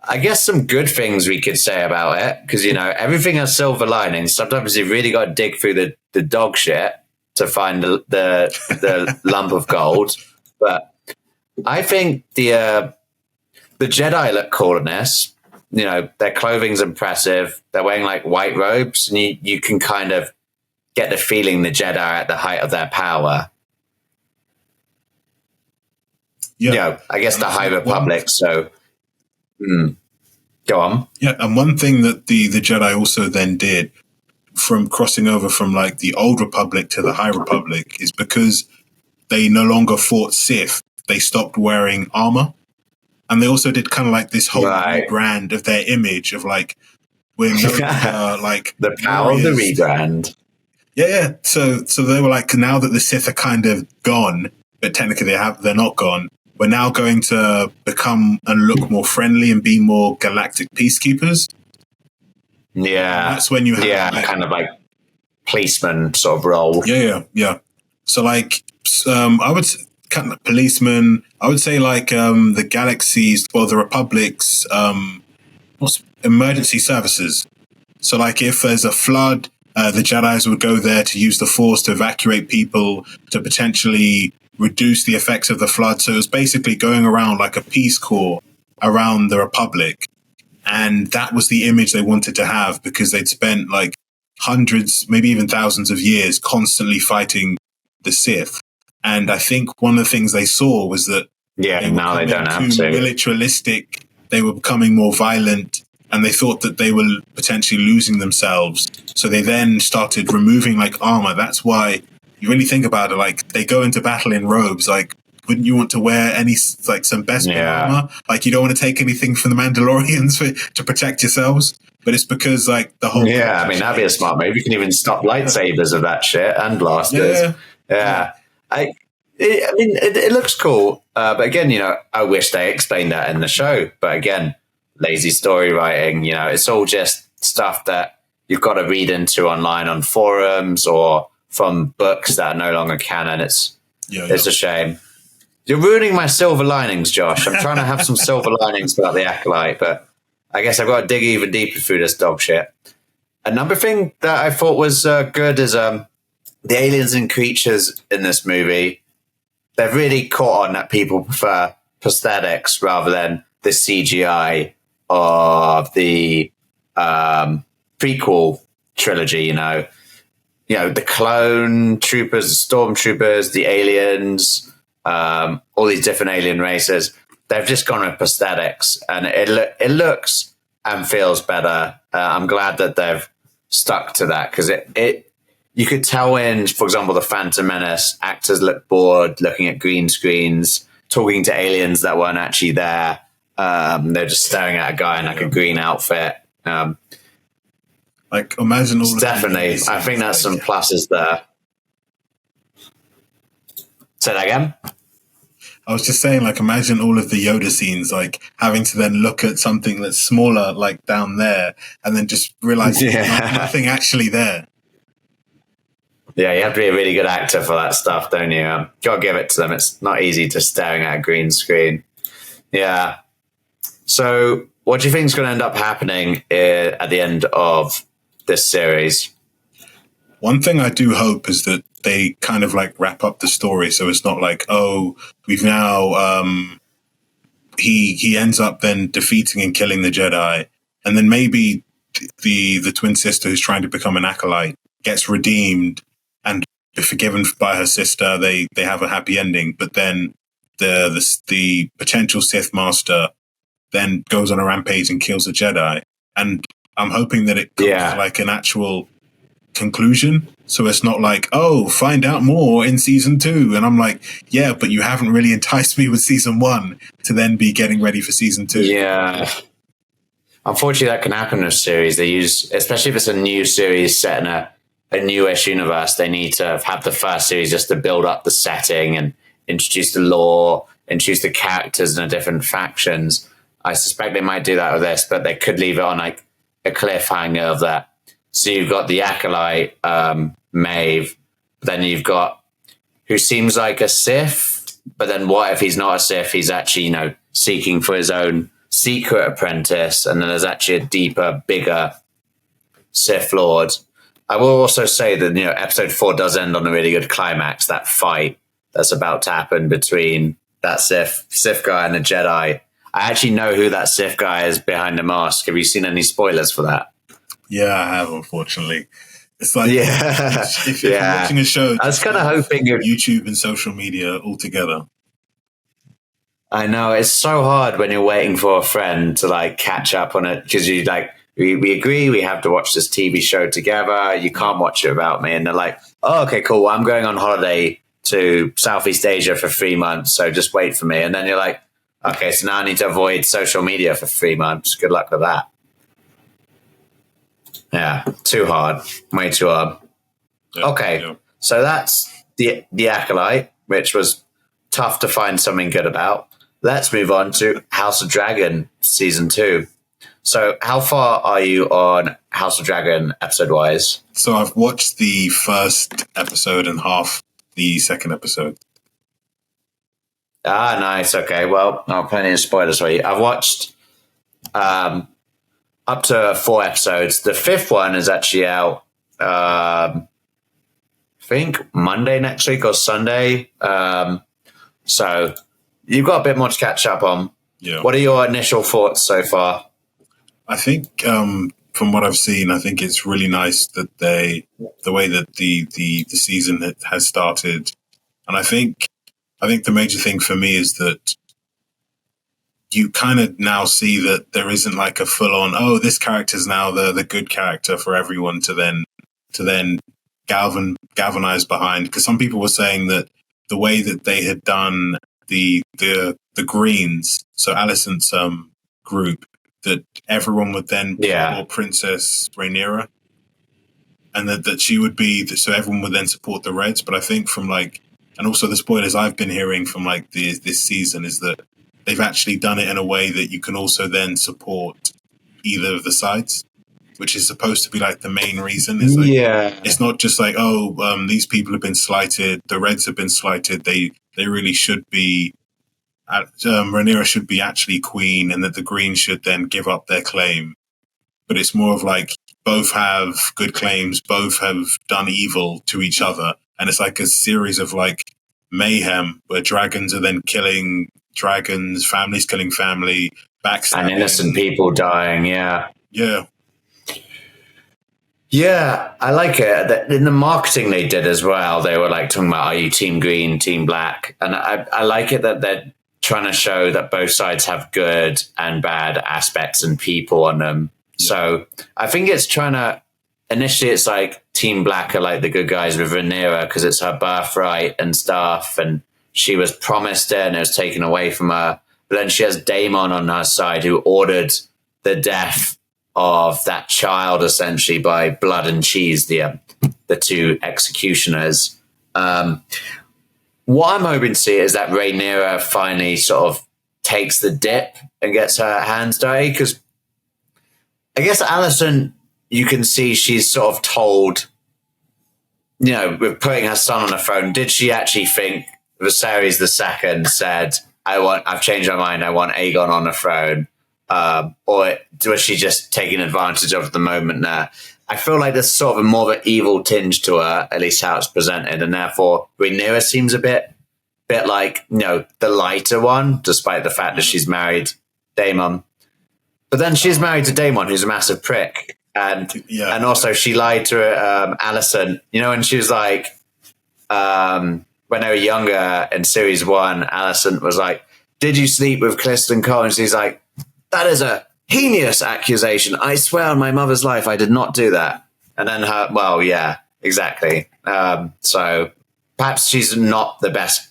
I guess some good things we could say about it, because, you know, everything has silver linings. Sometimes you've really got to dig through the dog shit to find the lump of gold. But I think the Jedi look cool in this. You know, their clothing's impressive. They're wearing like white robes, and you can kind of get the feeling the Jedi are at the height of their power. Yeah, you know, I guess the High Republic. So, go on. Yeah, and one thing that the Jedi also then did, from crossing over from like the Old Republic to the High Republic, is because they no longer fought Sith, they stopped wearing armor. And they also did kind of like this whole rebrand of their image of like, we're like the power of the rebrand. Yeah. So they were like, now that the Sith are kind of gone, but technically they're not gone. We're now going to become and look more friendly and be more galactic peacekeepers. Yeah, and that's when you have kind of like policeman sort of role. Yeah. So like, I would. Kind of policeman, I would say like the galaxy's, well, the Republic's emergency services. So like if there's a flood, the Jedis would go there to use the Force to evacuate people, to potentially reduce the effects of the flood. So it was basically going around like a Peace Corps around the Republic. And that was the image they wanted to have, because they'd spent like hundreds, maybe even thousands of years constantly fighting the Sith. And I think one of the things they saw was that now they don't have to. Militaristic, they were becoming more violent, and they thought that they were potentially losing themselves. So they then started removing like armor. That's why you really think about it, like they go into battle in robes. Like, wouldn't you want to wear some Bespin armor? Like, you don't want to take anything from the Mandalorians to protect yourselves. But it's because like the whole I mean, that'd be a smart move. You can even stop lightsabers of that shit and blasters. Yeah. I mean, it looks cool, but again, you know, I wish they explained that in the show. But again, lazy story writing. You know, it's all just stuff that you've got to read into online on forums or from books that are no longer canon. It's a shame. You're ruining my silver linings, Josh. I'm trying to have some silver linings about the Acolyte, but I guess I've got to dig even deeper through this dog shit. Another thing that I thought was good is the aliens and creatures in this movie. They've really caught on that people prefer prosthetics rather than the CGI of the prequel trilogy. You know, the clone troopers, the stormtroopers, the aliens, all these different alien races. They've just gone with prosthetics, and it looks and feels better. I'm glad that they've stuck to that, because you could tell in, for example, The Phantom Menace, actors look bored looking at green screens, talking to aliens that weren't actually there. They're just staring at a guy in like a green outfit. Like, imagine all definitely. I think that's some pluses there. Say that again? I was just saying, like, imagine all of the Yoda scenes, like having to then look at something that's smaller, like down there, and then just realize there's nothing actually there. Yeah, you have to be a really good actor for that stuff, don't you? Gotta give it to them. It's not easy just staring at a green screen. Yeah. So, what do you think is going to end up happening at the end of this series? One thing I do hope is that they kind of like wrap up the story, so it's not like, oh, we've now he ends up then defeating and killing the Jedi, and then maybe the twin sister who's trying to become an acolyte gets redeemed and forgiven by her sister. They have a happy ending, but then the potential Sith master then goes on a rampage and kills a Jedi. And I'm hoping that it comes to like an actual conclusion. So it's not like, oh, find out more in season 2. And I'm like, yeah, but you haven't really enticed me with season 1 to then be getting ready for season 2. Yeah. Unfortunately, that can happen in a series. They use, especially if it's a new series set in a newish universe, they need to have the first series just to build up the setting and introduce the lore, introduce the characters and the different factions. I suspect they might do that with this, but they could leave it on like a cliffhanger of that. So you've got the Acolyte, Maeve, then you've got who seems like a Sith, but then what if he's not a Sith? He's actually, seeking for his own secret apprentice, and then there's actually a deeper, bigger Sith Lord. I will also say that, episode 4 does end on a really good climax, that fight that's about to happen between that Sith guy and the Jedi. I actually know who that Sith guy is behind the mask. Have you seen any spoilers for that? Yeah, I have, unfortunately. It's like, if you're watching a show, I was kind of hoping YouTube and social media all together. I know, it's so hard when you're waiting for a friend to like catch up on it, because you like, we agree we have to watch this TV show together. You can't watch it without me. And they're like, oh, okay, cool. Well, I'm going on holiday to Southeast Asia for 3 months, so just wait for me. And then you're like, okay, so now I need to avoid social media for 3 months. Good luck with that. Yeah, too hard. Way too hard. Yeah, okay, yeah. So that's the Acolyte, which was tough to find something good about. Let's move on to House of Dragon Season 2. So how far are you on House of Dragon episode-wise? So I've watched the first episode and half the second episode. Ah, nice. Okay, well, I'll plenty of spoilers for you. I've watched up to 4 episodes. The 5th one is actually out, I think, Monday next week or Sunday. So you've got a bit more to catch up on. Yeah. What are your initial thoughts so far? I think from what I've seen, I think it's really nice that the way that the season has started. And I think the major thing for me is that you kind of now see that there isn't like a full on, oh, this character's now the good character for everyone to then galvanize behind. Because some people were saying that the way that they had done the Greens, so Alicent's group, that everyone would then support Princess Rhaenyra, and that she would be, so everyone would then support the Reds. But I think from like, and also the spoilers I've been hearing from like this season is that they've actually done it in a way that you can also then support either of the sides, which is supposed to be like the main reason. Is like, it's not just like, oh, these people have been slighted, the Reds have been slighted, they really should be, Rhaenyra should be actually queen, and that the Greens should then give up their claim. But it's more of like, both have good claims, both have done evil to each other. And it's like a series of like mayhem where dragons are then killing dragons, families killing family, backstabbing. And innocent people dying, Yeah. Yeah, I like it. In the marketing they did as well, they were like talking about, are you team green, team black? And I like it that they're trying to show that both sides have good and bad aspects and people on them. Yeah. So I think it's trying to, initially it's like team black are like the good guys with Rhaenyra because it's her birthright and stuff, and she was promised it and it was taken away from her. But then she has Daemon on her side who ordered the death of that child essentially by Blood and Cheese, the 2 executioners. What I'm hoping to see is that Rhaenyra finally sort of takes the dip and gets her hands dirty, because I guess Alicent, you can see she's sort of told with putting her son on the throne, did she actually think Viserys II said, I've changed my mind, I want Aegon on the throne? Or was she just taking advantage of the moment there? I feel like there's sort of more of an evil tinge to her, at least how it's presented, and therefore Rhaenyra seems a bit like, the lighter one, despite the fact that she's married Daemon. But then she's married to Daemon, who's a massive prick. And also she lied to Alicent, and she was like, when they were younger in series 1, Alicent was like, did you sleep with Cliston Cole? And she's like, that is a heinous accusation. I swear on my mother's life, I did not do that. And then exactly. So perhaps she's not the best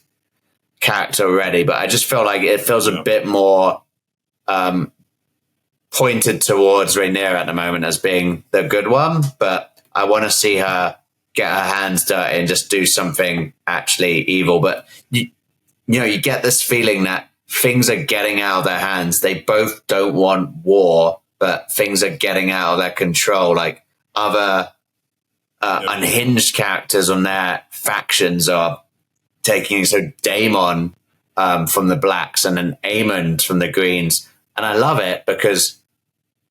character already, but I just feel like it feels a bit more pointed towards Rhaenyra at the moment as being the good one. But I want to see her get her hands dirty and just do something actually evil. But you get this feeling that things are getting out of their hands. They both don't want war, but things are getting out of their control. Like other unhinged characters on their factions are taking, so Daemon from the Blacks and then Aemond from the Greens. And I love it because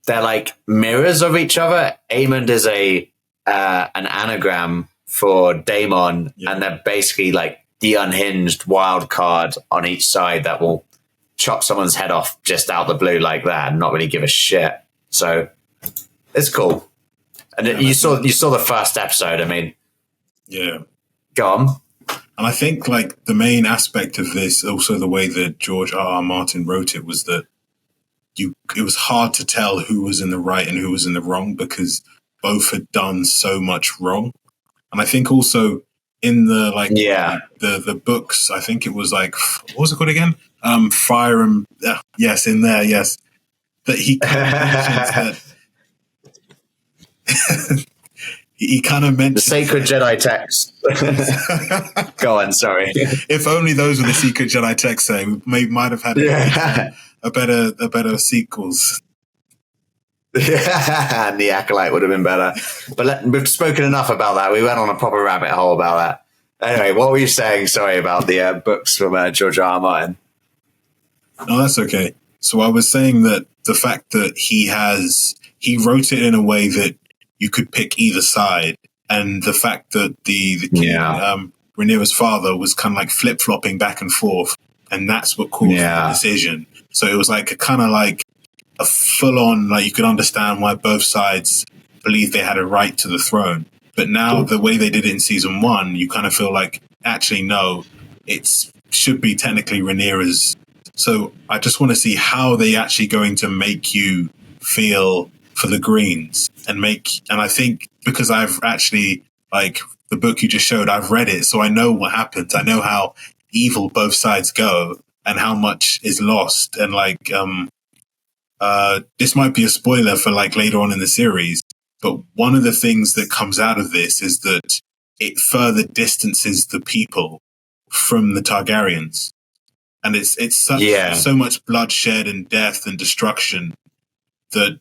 they're like mirrors of each other. Aemond is an anagram for Daemon, and they're basically like the unhinged wild card on each side that will chop someone's head off just out the blue like that and not really give a shit. So it's cool. And you saw the first episode. I mean, go on. And I think like the main aspect of this, also the way that George R.R. Martin wrote it, was that it was hard to tell who was in the right and who was in the wrong because both had done so much wrong. And I think also in the the books, I think it was like, what was it called again? Fire and in there, yes. That he kind of he kind of mentioned the sacred Jedi text. Go on, sorry. If only those were the secret Jedi texts, we might have had a better sequels. And the Acolyte would have been better. But we've spoken enough about that. We went on a proper rabbit hole about that. Anyway, what were you saying? Sorry about the books from George R. R. Martin. No, that's okay. So I was saying that the fact that he wrote it in a way that you could pick either side, and the fact that the king, Rhaenyra's father, was kind of like flip-flopping back and forth, and that's what caused the decision. So it was like a full-on, like you could understand why both sides believed they had a right to the throne. But now the way they did it in season 1, you kind of feel like, actually, no, it should be technically Rhaenyra's. So I just want to see how they actually going to make you feel for the Greens and I think because I've actually, like the book you just showed, I've read it. So I know what happens. I know how evil both sides go and how much is lost. And this might be a spoiler for like later on in the series, but one of the things that comes out of this is that it further distances the people from the Targaryens. And it's so much bloodshed and death and destruction that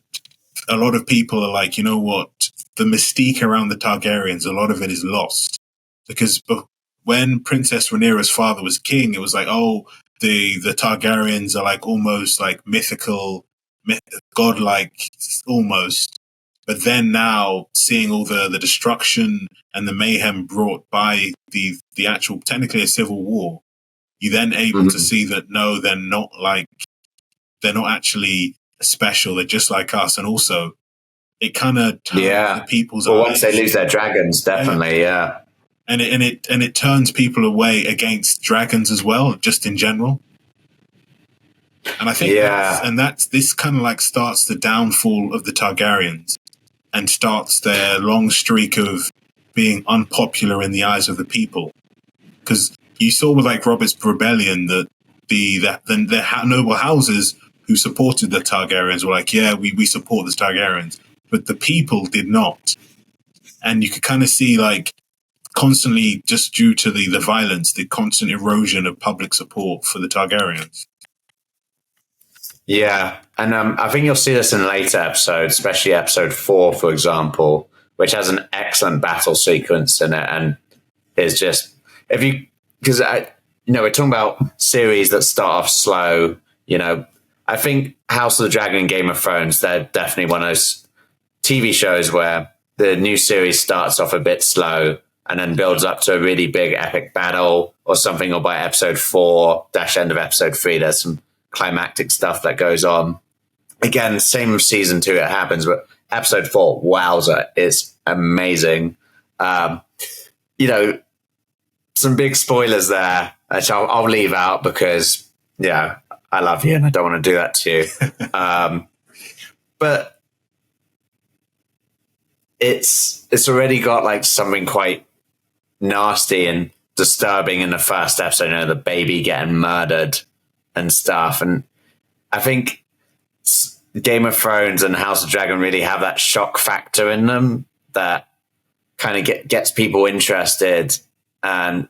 a lot of people are like, you know what? The mystique around the Targaryens, a lot of it is lost. Because when Princess Rhaenyra's father was king, it was like, oh, the Targaryens are like almost like mythical, godlike almost. But then now seeing all the destruction and the mayhem brought by the actual, technically a civil war, you then able to see that, no, they're not actually special. They're just like us. And also it kind of turns the people's eyes. Once they lose their dragons, definitely. Yeah. And it turns people away against dragons as well, just in general. And I think this kind of like starts the downfall of the Targaryens and starts their long streak of being unpopular in the eyes of the people. Because you saw with like Robert's rebellion that the noble houses who supported the Targaryens were like, yeah, we support the Targaryens, but the people did not. And you could kind of see like constantly, just due to the violence, the constant erosion of public support for the Targaryens. Yeah, and I think you'll see this in later episodes, especially episode 4, for example, which has an excellent battle sequence in it, and is just because we're talking about series that start off slow. I think House of the Dragon and Game of Thrones, they're definitely one of those TV shows where the new series starts off a bit slow and then builds up to a really big epic battle or something, or by episode 4 - end of episode 3, there's some climactic stuff that goes on. Again, same with season 2, it happens, but episode 4, wowza, it's amazing. Some big spoilers there, which I'll leave out because, I love you and I don't want to do that to you. But it's already got like something quite nasty and disturbing in the first episode, the baby getting murdered and stuff. And I think Game of Thrones and House of Dragon really have that shock factor in them that kind of gets people interested. And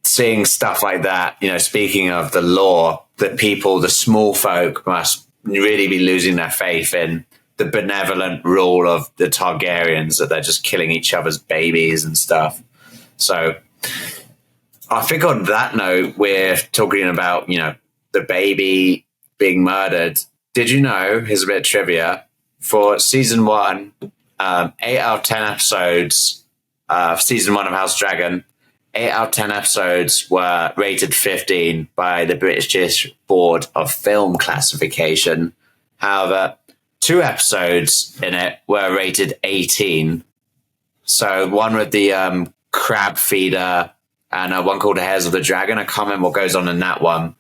seeing stuff like that, speaking of the lore, that the small folk must really be losing their faith in the benevolent rule of the Targaryens, that they're just killing each other's babies and stuff. So I think on that note, we're talking about, the baby being murdered. Did you know, here's a bit of trivia, for season 1, 8 out of 10 episodes, season 1 of House of Dragon, 8 out of 10 episodes were rated 15 by the British Board of Film Classification. However, 2 episodes in it were rated 18. So one with the crab feeder and one called Hairs of the Dragon. I can't remember what goes on in that one.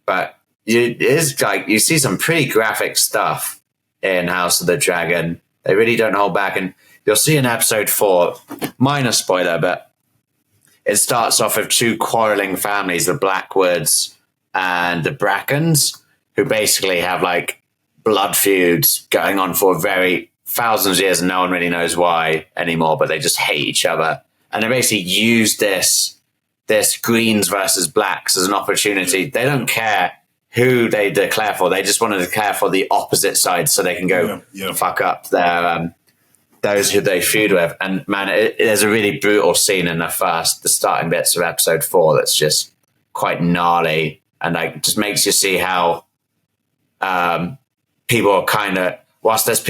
But it is like you see some pretty graphic stuff in House of the Dragon. They really don't hold back. And you'll see in episode 4, minor spoiler, but it starts off with 2 quarreling families, the Blackwoods and the Brackens, who basically have like blood feuds going on for thousands of years, and no one really knows why anymore, but they just hate each other. And they basically use this greens versus blacks as an opportunity. They don't care who they declare for. They just want to declare for the opposite side so they can go fuck up their those who they feud with. And man, there's a really brutal scene in the starting bits of episode 4 that's just quite gnarly, and like just makes you see how people are kind of, whilst there's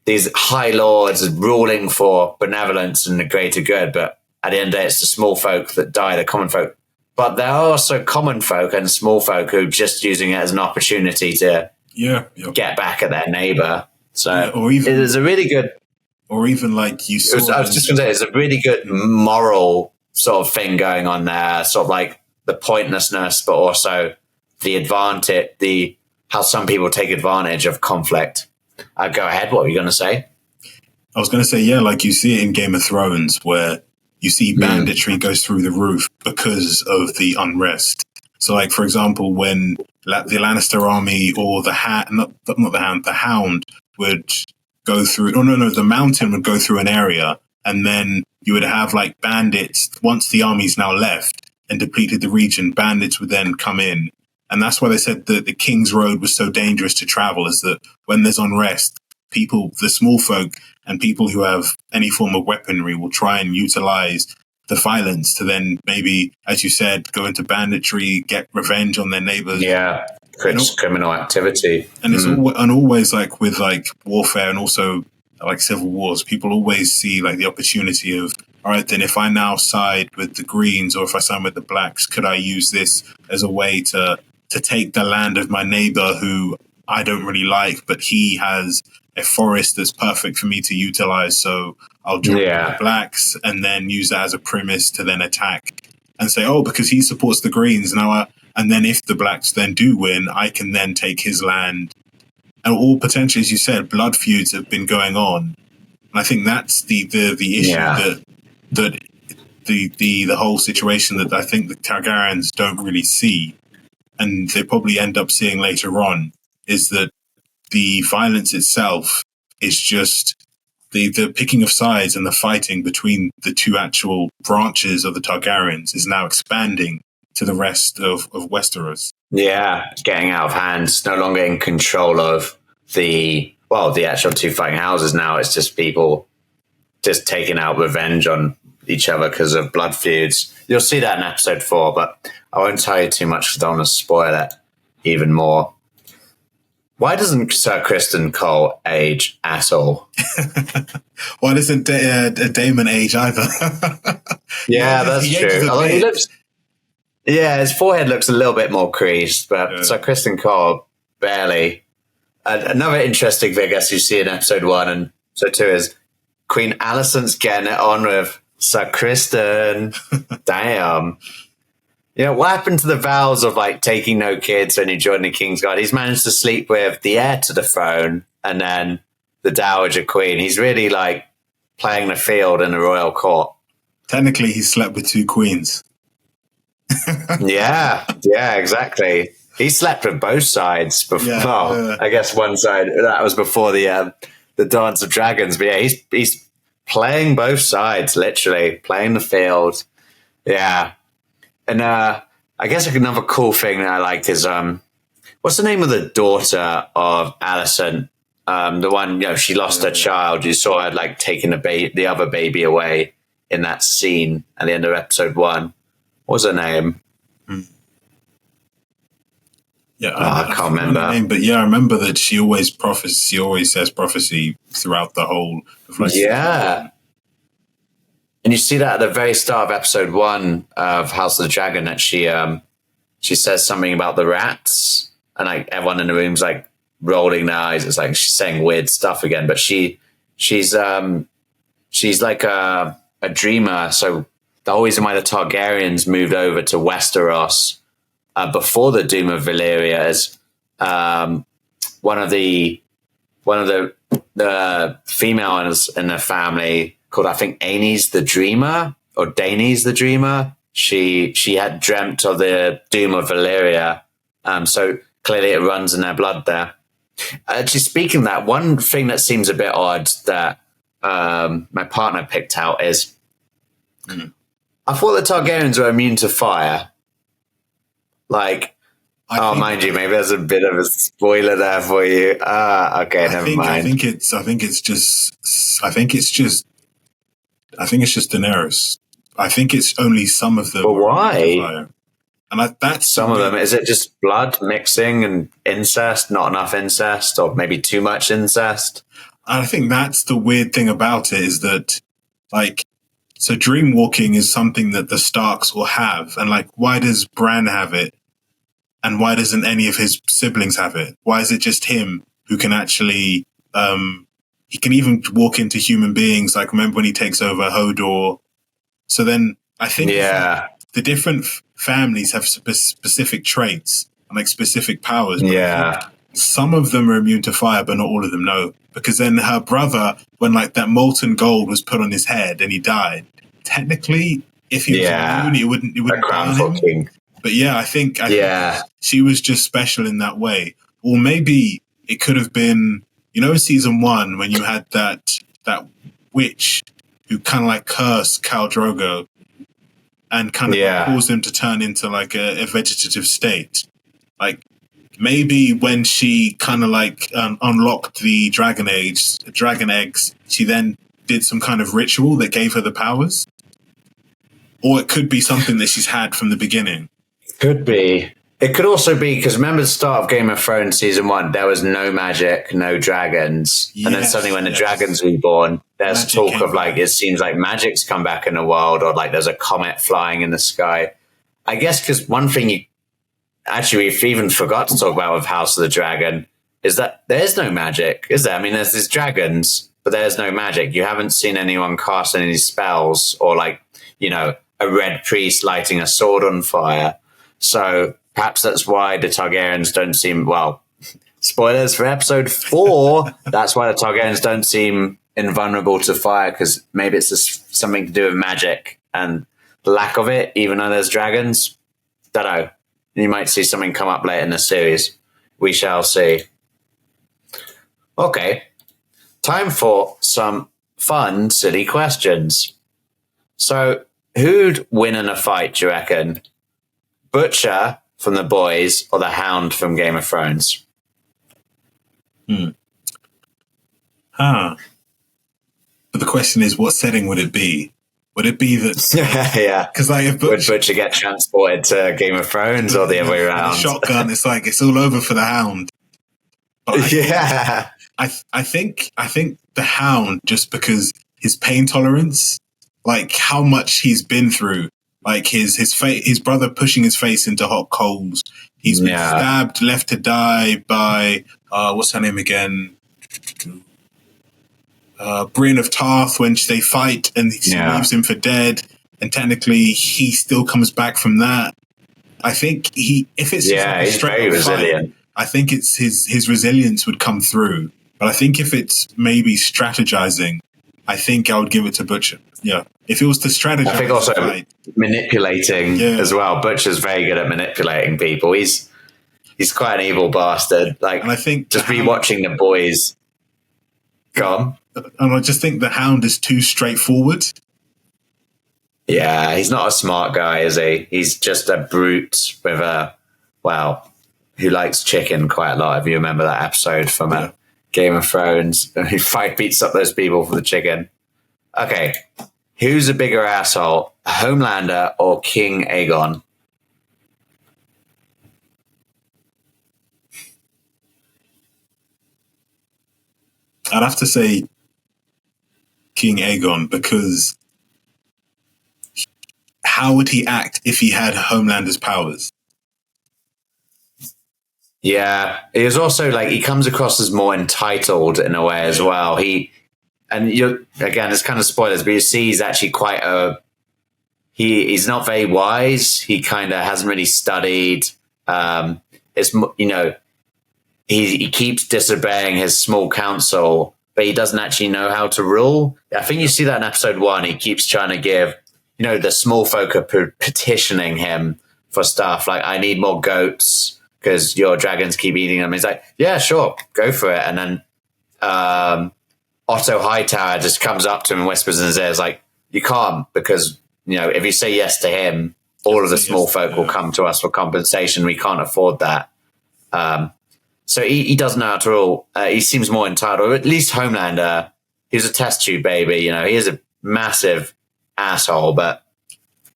these high lords ruling for benevolence and the greater good, but at the end of the day, it's the small folk that die, the common folk. But there are also common folk and small folk who are just using it as an opportunity to get back at their neighbor. So or even, it is a really good... Or even like you saw... I was just going to say, it's a really good moral sort of thing going on there, sort of like the pointlessness, but also the advantage, how some people take advantage of conflict. Go ahead, what were you going to say? I was going to say, like you see it in Game of Thrones, where you see banditry goes through the roof because of the unrest. So, like, for example, when the Lannister army or the Hound would go through, the Mountain would go through an area, and then you would have like bandits. Once the army's now left and depleted the region, bandits would then come in. And that's why they said that the King's Road was so dangerous to travel, is that when there's unrest, people, the small folk and people who have any form of weaponry will try and utilize the violence to then maybe, as you said, go into banditry, get revenge on their neighbors. Yeah, criminal activity. And it's always like with like warfare and also like civil wars, people always see like the opportunity of, all right, then if I now side with the Greens or if I side with the Blacks, could I use this as a way to take the land of my neighbor who I don't really like, but he has a forest that's perfect for me to utilize. So I'll join the Blacks and then use that as a premise to then attack and say, oh, because he supports the Greens now. And then if the Blacks then do win, I can then take his land. And all potentially, as you said, blood feuds have been going on. And I think that's the issue that the whole situation that I think the Targaryens don't really see, and they probably end up seeing later on, is that the violence itself is just the picking of sides, and the fighting between the two actual branches of the Targaryens is now expanding to the rest of Westeros. Yeah, it's getting out of hand. It's no longer in control of the well, the actual two fighting houses now, it's just people just taking out revenge on each other because of blood feuds. You'll see that in episode 4, but I won't tell you too much because I don't want to spoil it even more. Why doesn't Sir Kristen Cole age at all? Why doesn't Damon age either? Yeah, that's true. Although he looks, his forehead looks a little bit more creased, but Sir Kristen Cole, barely. Another interesting thing, I guess, you see in episode 1 and so 2 is Queen Alicent's getting it on with Sir Kristen. Damn. You know, what happened to the vows of like taking no kids when you join the King's Guard? He's managed to sleep with the heir to the throne and then the Dowager Queen. He's really like playing the field in the royal court. Technically, he slept with 2 queens. yeah, exactly. He slept with both sides before. I guess one side that was before the Dance of Dragons. But yeah, he's playing both sides, literally playing the field. Yeah. And I guess like another cool thing that I liked is what's the name of the daughter of Alicent? The one, you know, she lost her child. You saw her like taking the other baby away in that scene at the end of episode 1. What was her name? Yeah, I can't remember her name, but yeah, I remember that she always says prophecy throughout the whole. Yeah. And you see that at the very start of episode 1 of House of the Dragon that she says something about the rats, and like everyone in the room's like rolling their eyes. It's like she's saying weird stuff again, but she's like a dreamer. So the whole reason why the Targaryens moved over to Westeros before the Doom of Valyria is one of the females in the family called, I think, Aenys the Dreamer or Daenys the Dreamer. She had dreamt of the Doom of Valyria. So clearly it runs in their blood there. Actually, speaking of that, one thing that seems a bit odd that my partner picked out is I thought the Targaryens were immune to fire. Like, mind you, maybe there's a bit of a spoiler there for you. Okay, never mind. I think it's just Daenerys. I think it's only some of them. But why? And that's some of them. Is it just blood mixing and incest? Not enough incest, or maybe too much incest? I think that's the weird thing about it is that, like, so dream walking is something that the Starks will have, and like, why does Bran have it, and why doesn't any of his siblings have it? Why is it just him who can actually? He can even walk into human beings. Like, remember when he takes over Hodor? So then I think the different families have specific traits and like specific powers. But some of them are immune to fire, but not all of them know. Because then her brother, when like that molten gold was put on his head and he died, technically, if he was immune, it wouldn't burn him. But yeah, I think she was just special in that way. Or maybe it could have been, you know, in season 1 when you had that witch who kind of like cursed Khal Drogo and kind of caused him to turn into like a vegetative state. Like maybe when she kind of like unlocked the dragon eggs, she then did some kind of ritual that gave her the powers. Or it could be something that she's had from the beginning. Could be. It could also be, because remember the start of Game of Thrones season 1, there was no magic, no dragons. Yes, and then suddenly when the dragons were born, there's magic talk of like, it seems like magic's come back in the world, or like there's a comet flying in the sky. I guess because one thing we've even forgot to talk about with House of the Dragon is that there's no magic, is there? I mean, there's these dragons, but there's no magic. You haven't seen anyone cast any spells or like, you know, a red priest lighting a sword on fire. So perhaps that's why the Targaryens don't seem, well, spoilers for episode 4, that's why the Targaryens don't seem invulnerable to fire, because maybe it's just something to do with magic and the lack of it, even though there's dragons. Don't know. You might see something come up later in the series. We shall see. Okay. Time for some fun, silly questions. So, who'd win in a fight, do you reckon? Butcher from The Boys or the Hound from Game of Thrones? Huh. But the question is, what setting would it be? Would it be that? Yeah. Because like, if Would Butcher get transported to Game of Thrones or the other way around? The shotgun, it's like it's all over for the Hound. But I think the Hound, just because his pain tolerance, like how much he's been through, like his brother pushing his face into hot coals. He's been stabbed, left to die by what's her name again? Brienne of Tarth, when they fight and he leaves him for dead, and technically he still comes back from that. I think if it's he's very resilient. Fight, I think it's his resilience would come through. But I think if it's maybe strategizing, I think I would give it to Butcher. Yeah. If it was to strategize. I think also manipulating as well. Butcher's very good at manipulating people. He's quite an evil bastard. Like, and I think just watching the boys. Go on. And I just think the Hound is too straightforward. Yeah, he's not a smart guy, is he? He's just a brute with who likes chicken quite a lot. If you remember that episode from Game of Thrones, he beats up those people for the chicken. Okay, who's a bigger asshole, Homelander or King Aegon? I'd have to say King Aegon, because how would he act if he had Homelander's powers? Yeah, he was also he comes across as more entitled in a way as well. Again, it's kind of spoilers, but you see he's actually he's not very wise. He kind of hasn't really studied. He keeps disobeying his small council, but he doesn't actually know how to rule. I think you see that in episode 1. He keeps trying to give, the small folk are petitioning him for stuff like, I need more goats because your dragons keep eating them. He's like, yeah, sure, go for it. And then Otto Hightower just comes up to him and whispers in his ear, like, you can't, because, if you say yes to him, all of the small folk will come to us for compensation. We can't afford that. So he doesn't know how to rule. He seems more entitled. At least Homelander, he's a test tube baby. He is a massive asshole, but,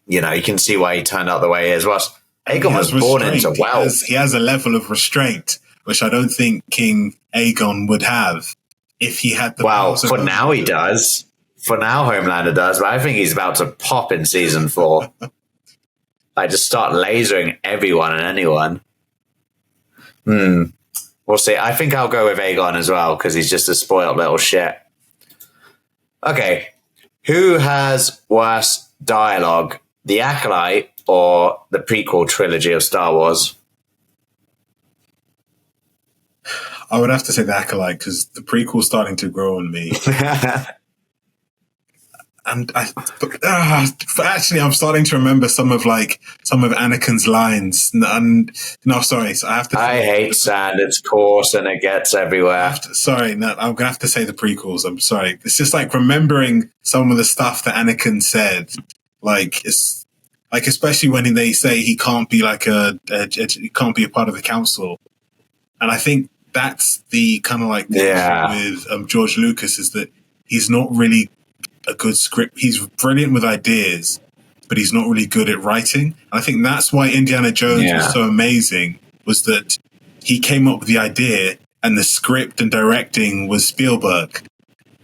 you can see why he turned out the way he is. Well, Aegon was born into wealth. He has a level of restraint, which I don't think King Aegon would have if he had the powers. For now he does. For now Homelander does, but I think he's about to pop in season 4. Just start lasering everyone and anyone. We'll see. I think I'll go with Aegon as well, because he's just a spoiled little shit. Okay. Who has worse dialogue, the Acolyte or the prequel trilogy of Star Wars? I would have to say the Acolyte, because the prequel's starting to grow on me. And actually, I'm starting to remember some of Anakin's lines. And no, sorry, so I have to. I hate sand. It's coarse and it gets everywhere. I'm gonna have to say the prequels. I'm sorry. It's just remembering some of the stuff that Anakin said. It's especially when they say he can't be he can't be a part of the council. And I think that's the kind of the issue with George Lucas, is that he's not really a good script. He's brilliant with ideas, but he's not really good at writing. And I think that's why Indiana Jones was so amazing, was that he came up with the idea and the script and directing was Spielberg.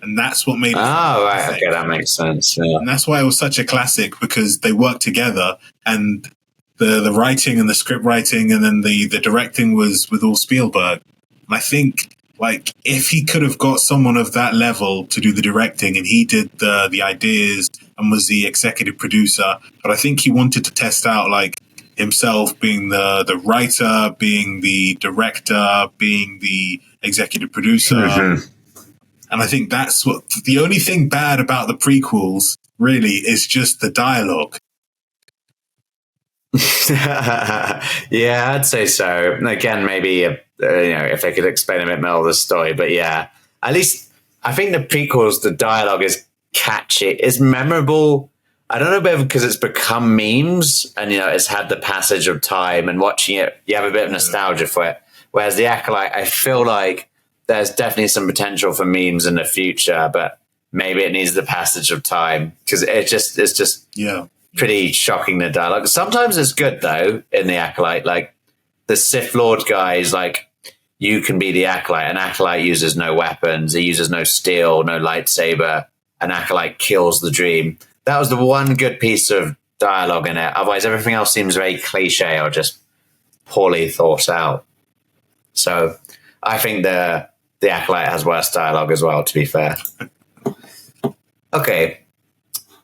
And that's what made it. Oh, right. Okay, that makes sense. Yeah. And that's why it was such a classic, because they worked together, and the writing and the script writing and then the directing was with all Spielberg. And I think if he could have got someone of that level to do the directing, and he did the ideas and was the executive producer, but I think he wanted to test out himself being the writer, being the director, being the executive producer. Mm-hmm. And I think that's what the only thing bad about the prequels really is just the dialogue. Yeah, I'd say so. Again, maybe if they could explain a bit more of the story, but yeah, at least I think the prequels, the dialogue is catchy, it's memorable. I don't know, because it's become memes, and it's had the passage of time, and watching it, you have a bit of nostalgia for it. Whereas the Acolyte, I feel like there's definitely some potential for memes in the future, but maybe it needs the passage of time because it's just pretty shocking, the dialogue. Sometimes it's good though in the Acolyte, like the Sith Lord guys, like you can be the Acolyte. An Acolyte uses no weapons, he uses no steel, no lightsaber. An Acolyte kills the dream. That was the one good piece of dialogue in it. Otherwise, everything else seems very cliche or just poorly thought out. So I think the Acolyte has worse dialogue as well, to be fair. Okay.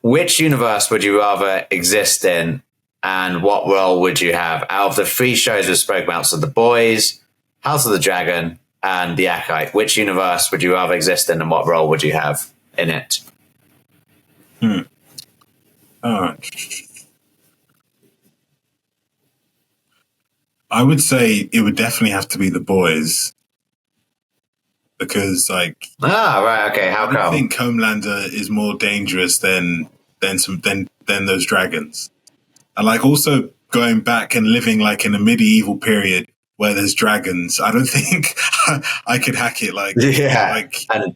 Which universe would you rather exist in, and what role would you have? Out of the 3 shows we've spoken about, so The Boys, House of the Dragon, and The Acolyte, which universe would you rather exist in, and what role would you have in it? I would say it would definitely have to be The Boys. Because, like... right, okay, how come? I think Homelander is more dangerous than those dragons. And, like, also going back and living, like, in a medieval period where there's dragons, I don't think I could hack it, like... Yeah, like and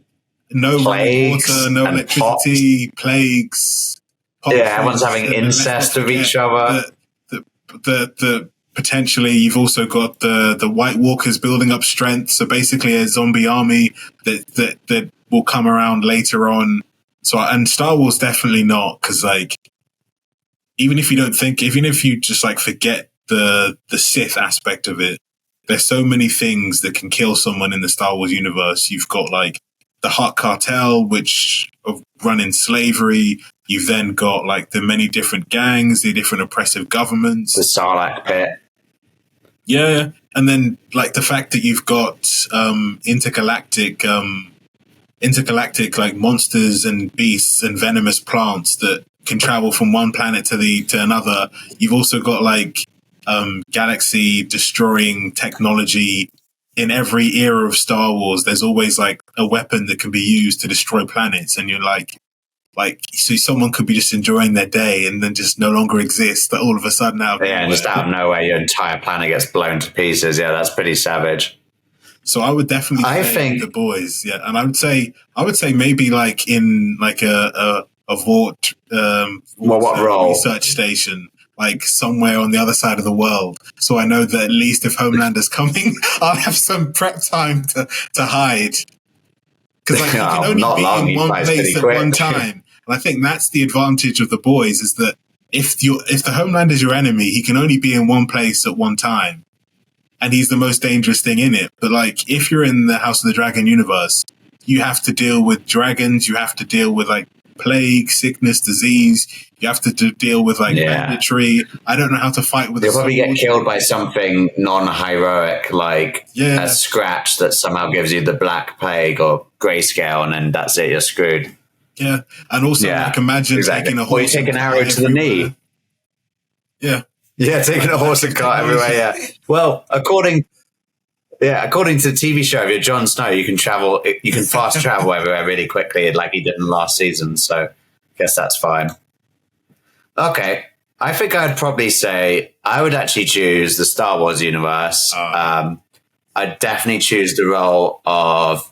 no plagues water, no electricity, plagues... everyone's having incest with each other. The potentially, you've also got the White Walkers building up strength. So basically, a zombie army that will come around later on. So, and Star Wars definitely not, because like even if you just like forget the Sith aspect of it, there's so many things that can kill someone in the Star Wars universe. You've got like the Hutt Cartel, which run in slavery. You've then got like the many different gangs, the different oppressive governments. The Sarlacc pit. Yeah. And then like the fact that you've got intergalactic like monsters and beasts and venomous plants that can travel from one planet to another. You've also got like galaxy destroying technology. In every era of Star Wars, there's always like a weapon that can be used to destroy planets, and you're like so someone could be just enjoying their day and then just no longer exist. That all of a sudden just out of nowhere, your entire planet gets blown to pieces. Yeah, that's pretty savage. So I would definitely say The Boys. Yeah, and I would say maybe like in like a Vought what role? Research station. Like somewhere on the other side of the world. So I know that at least if Homelander's coming, I'll have some prep time to hide. Because like, you can only be in one place at one time. And I think that's the advantage of The Boys, is that if the Homelander's your enemy, he can only be in one place at one time. And he's the most dangerous thing in it. But like if you're in the House of the Dragon universe, you have to deal with dragons, you have to deal with like plague, sickness, disease. You have to deal with like banditry. I don't know how to fight with. You'll probably get killed by something non-heroic, like a scratch that somehow gives you the black plague or grayscale, and then that's it. You're screwed. Yeah, and also like imagine taking a horse. Or you take an arrow to the knee. Yeah, taking a horse and cart everywhere. Yeah. Well, according to the TV show, if you're Jon Snow, you can fast travel everywhere really quickly, like he did in last season. So I guess that's fine. Okay. I think I'd probably say I would actually choose the Star Wars universe. I'd definitely choose the role of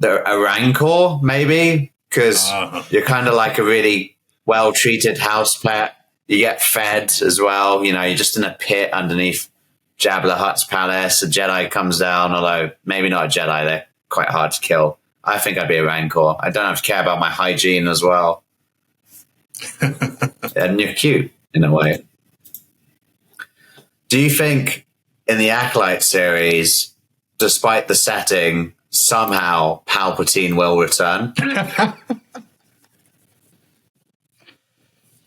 a Rancor, maybe, because you're kind of like a really well-treated house pet. You get fed as well. You know, you're just in a pit underneath Jabba the Hutt's palace. A Jedi comes down, although maybe not a Jedi. They're quite hard to kill. I think I'd be a Rancor. I don't have to care about my hygiene as well. And you're cute in a way. Do you think in the Acolyte series, despite the setting, somehow Palpatine will return?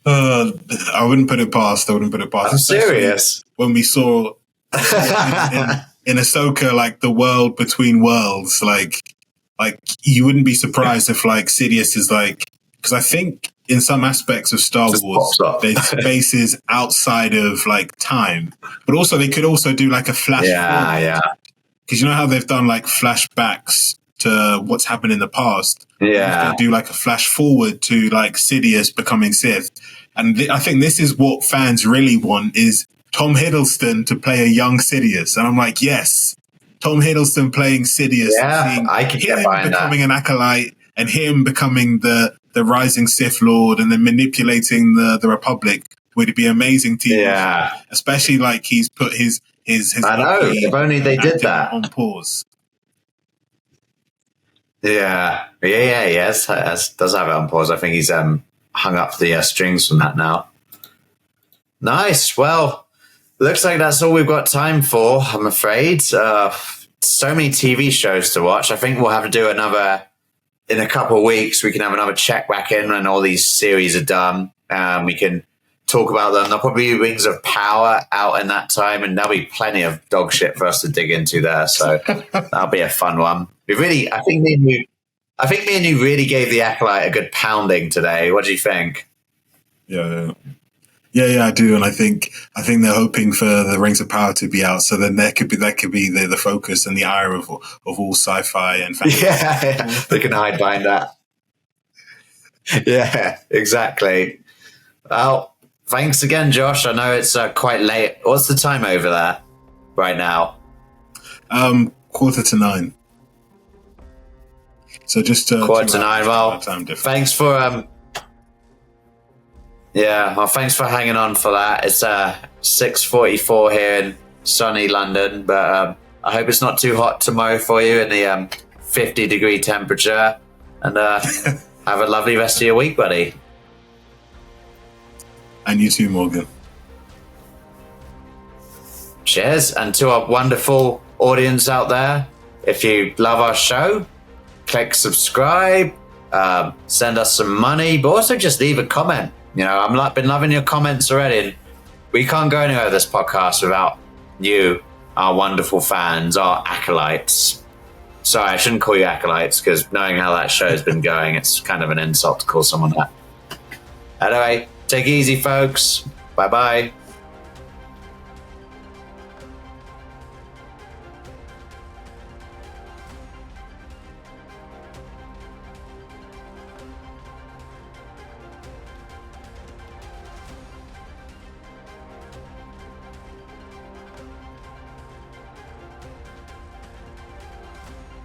I wouldn't put it past. I'm serious. When we saw in Ahsoka, like the world between worlds, like you wouldn't be surprised if like Sidious is like, because I think in some aspects of Star Wars, there's spaces outside of like time, but also they could also do like a flash. Yeah. Because you know how they've done like flashbacks to what's happened in the past. Yeah, they do like a flash forward to like Sidious becoming Sith, and I think this is what fans really want, is Tom Hiddleston to play a young Sidious, and I'm like, yes, Tom Hiddleston playing Sidious, Yeah, seeing I could get him behind becoming that. an acolyte and him becoming the rising Sith Lord and then manipulating the Republic would be amazing TV. Yeah. Especially like he's put his I know. If only they did acting that. on pause. Yeah. Yes, does have it on pause. I think he's hung up the strings from that now. Nice. Well, looks like that's all we've got time for, I'm afraid. So many TV shows to watch. I think we'll have to do another in a couple of weeks. We can have another check back in when all these series are done. We can talk about them. There'll probably be Rings of Power out in that time, and there'll be plenty of dog shit for us to dig into there. So that'll be a fun one. I think me and you really gave the Acolyte a good pounding today. What do you think? Yeah, I do, and I think they're hoping for the Rings of Power to be out, so then that could be the focus and the ire of all sci-fi and fantasy. Yeah, they can hide behind that. Yeah, exactly. Well, thanks again, Josh. I know it's quite late. What's the time over there right now? 9:15. So just 9:15. Well, thanks for thanks for hanging on for that. It's 6:44 here in sunny London, but I hope it's not too hot tomorrow for you in the 50-degree temperature. And have a lovely rest of your week, buddy. And you too, Morgan. Cheers. And to our wonderful audience out there, if you love our show, click subscribe, send us some money, but also just leave a comment. You know, I've been loving your comments already, and we can't go anywhere with this podcast without you, our wonderful fans, our acolytes. Sorry, I shouldn't call you acolytes, because knowing how that show's been going, it's kind of an insult to call someone that. Anyway, take it easy, folks. Bye-bye.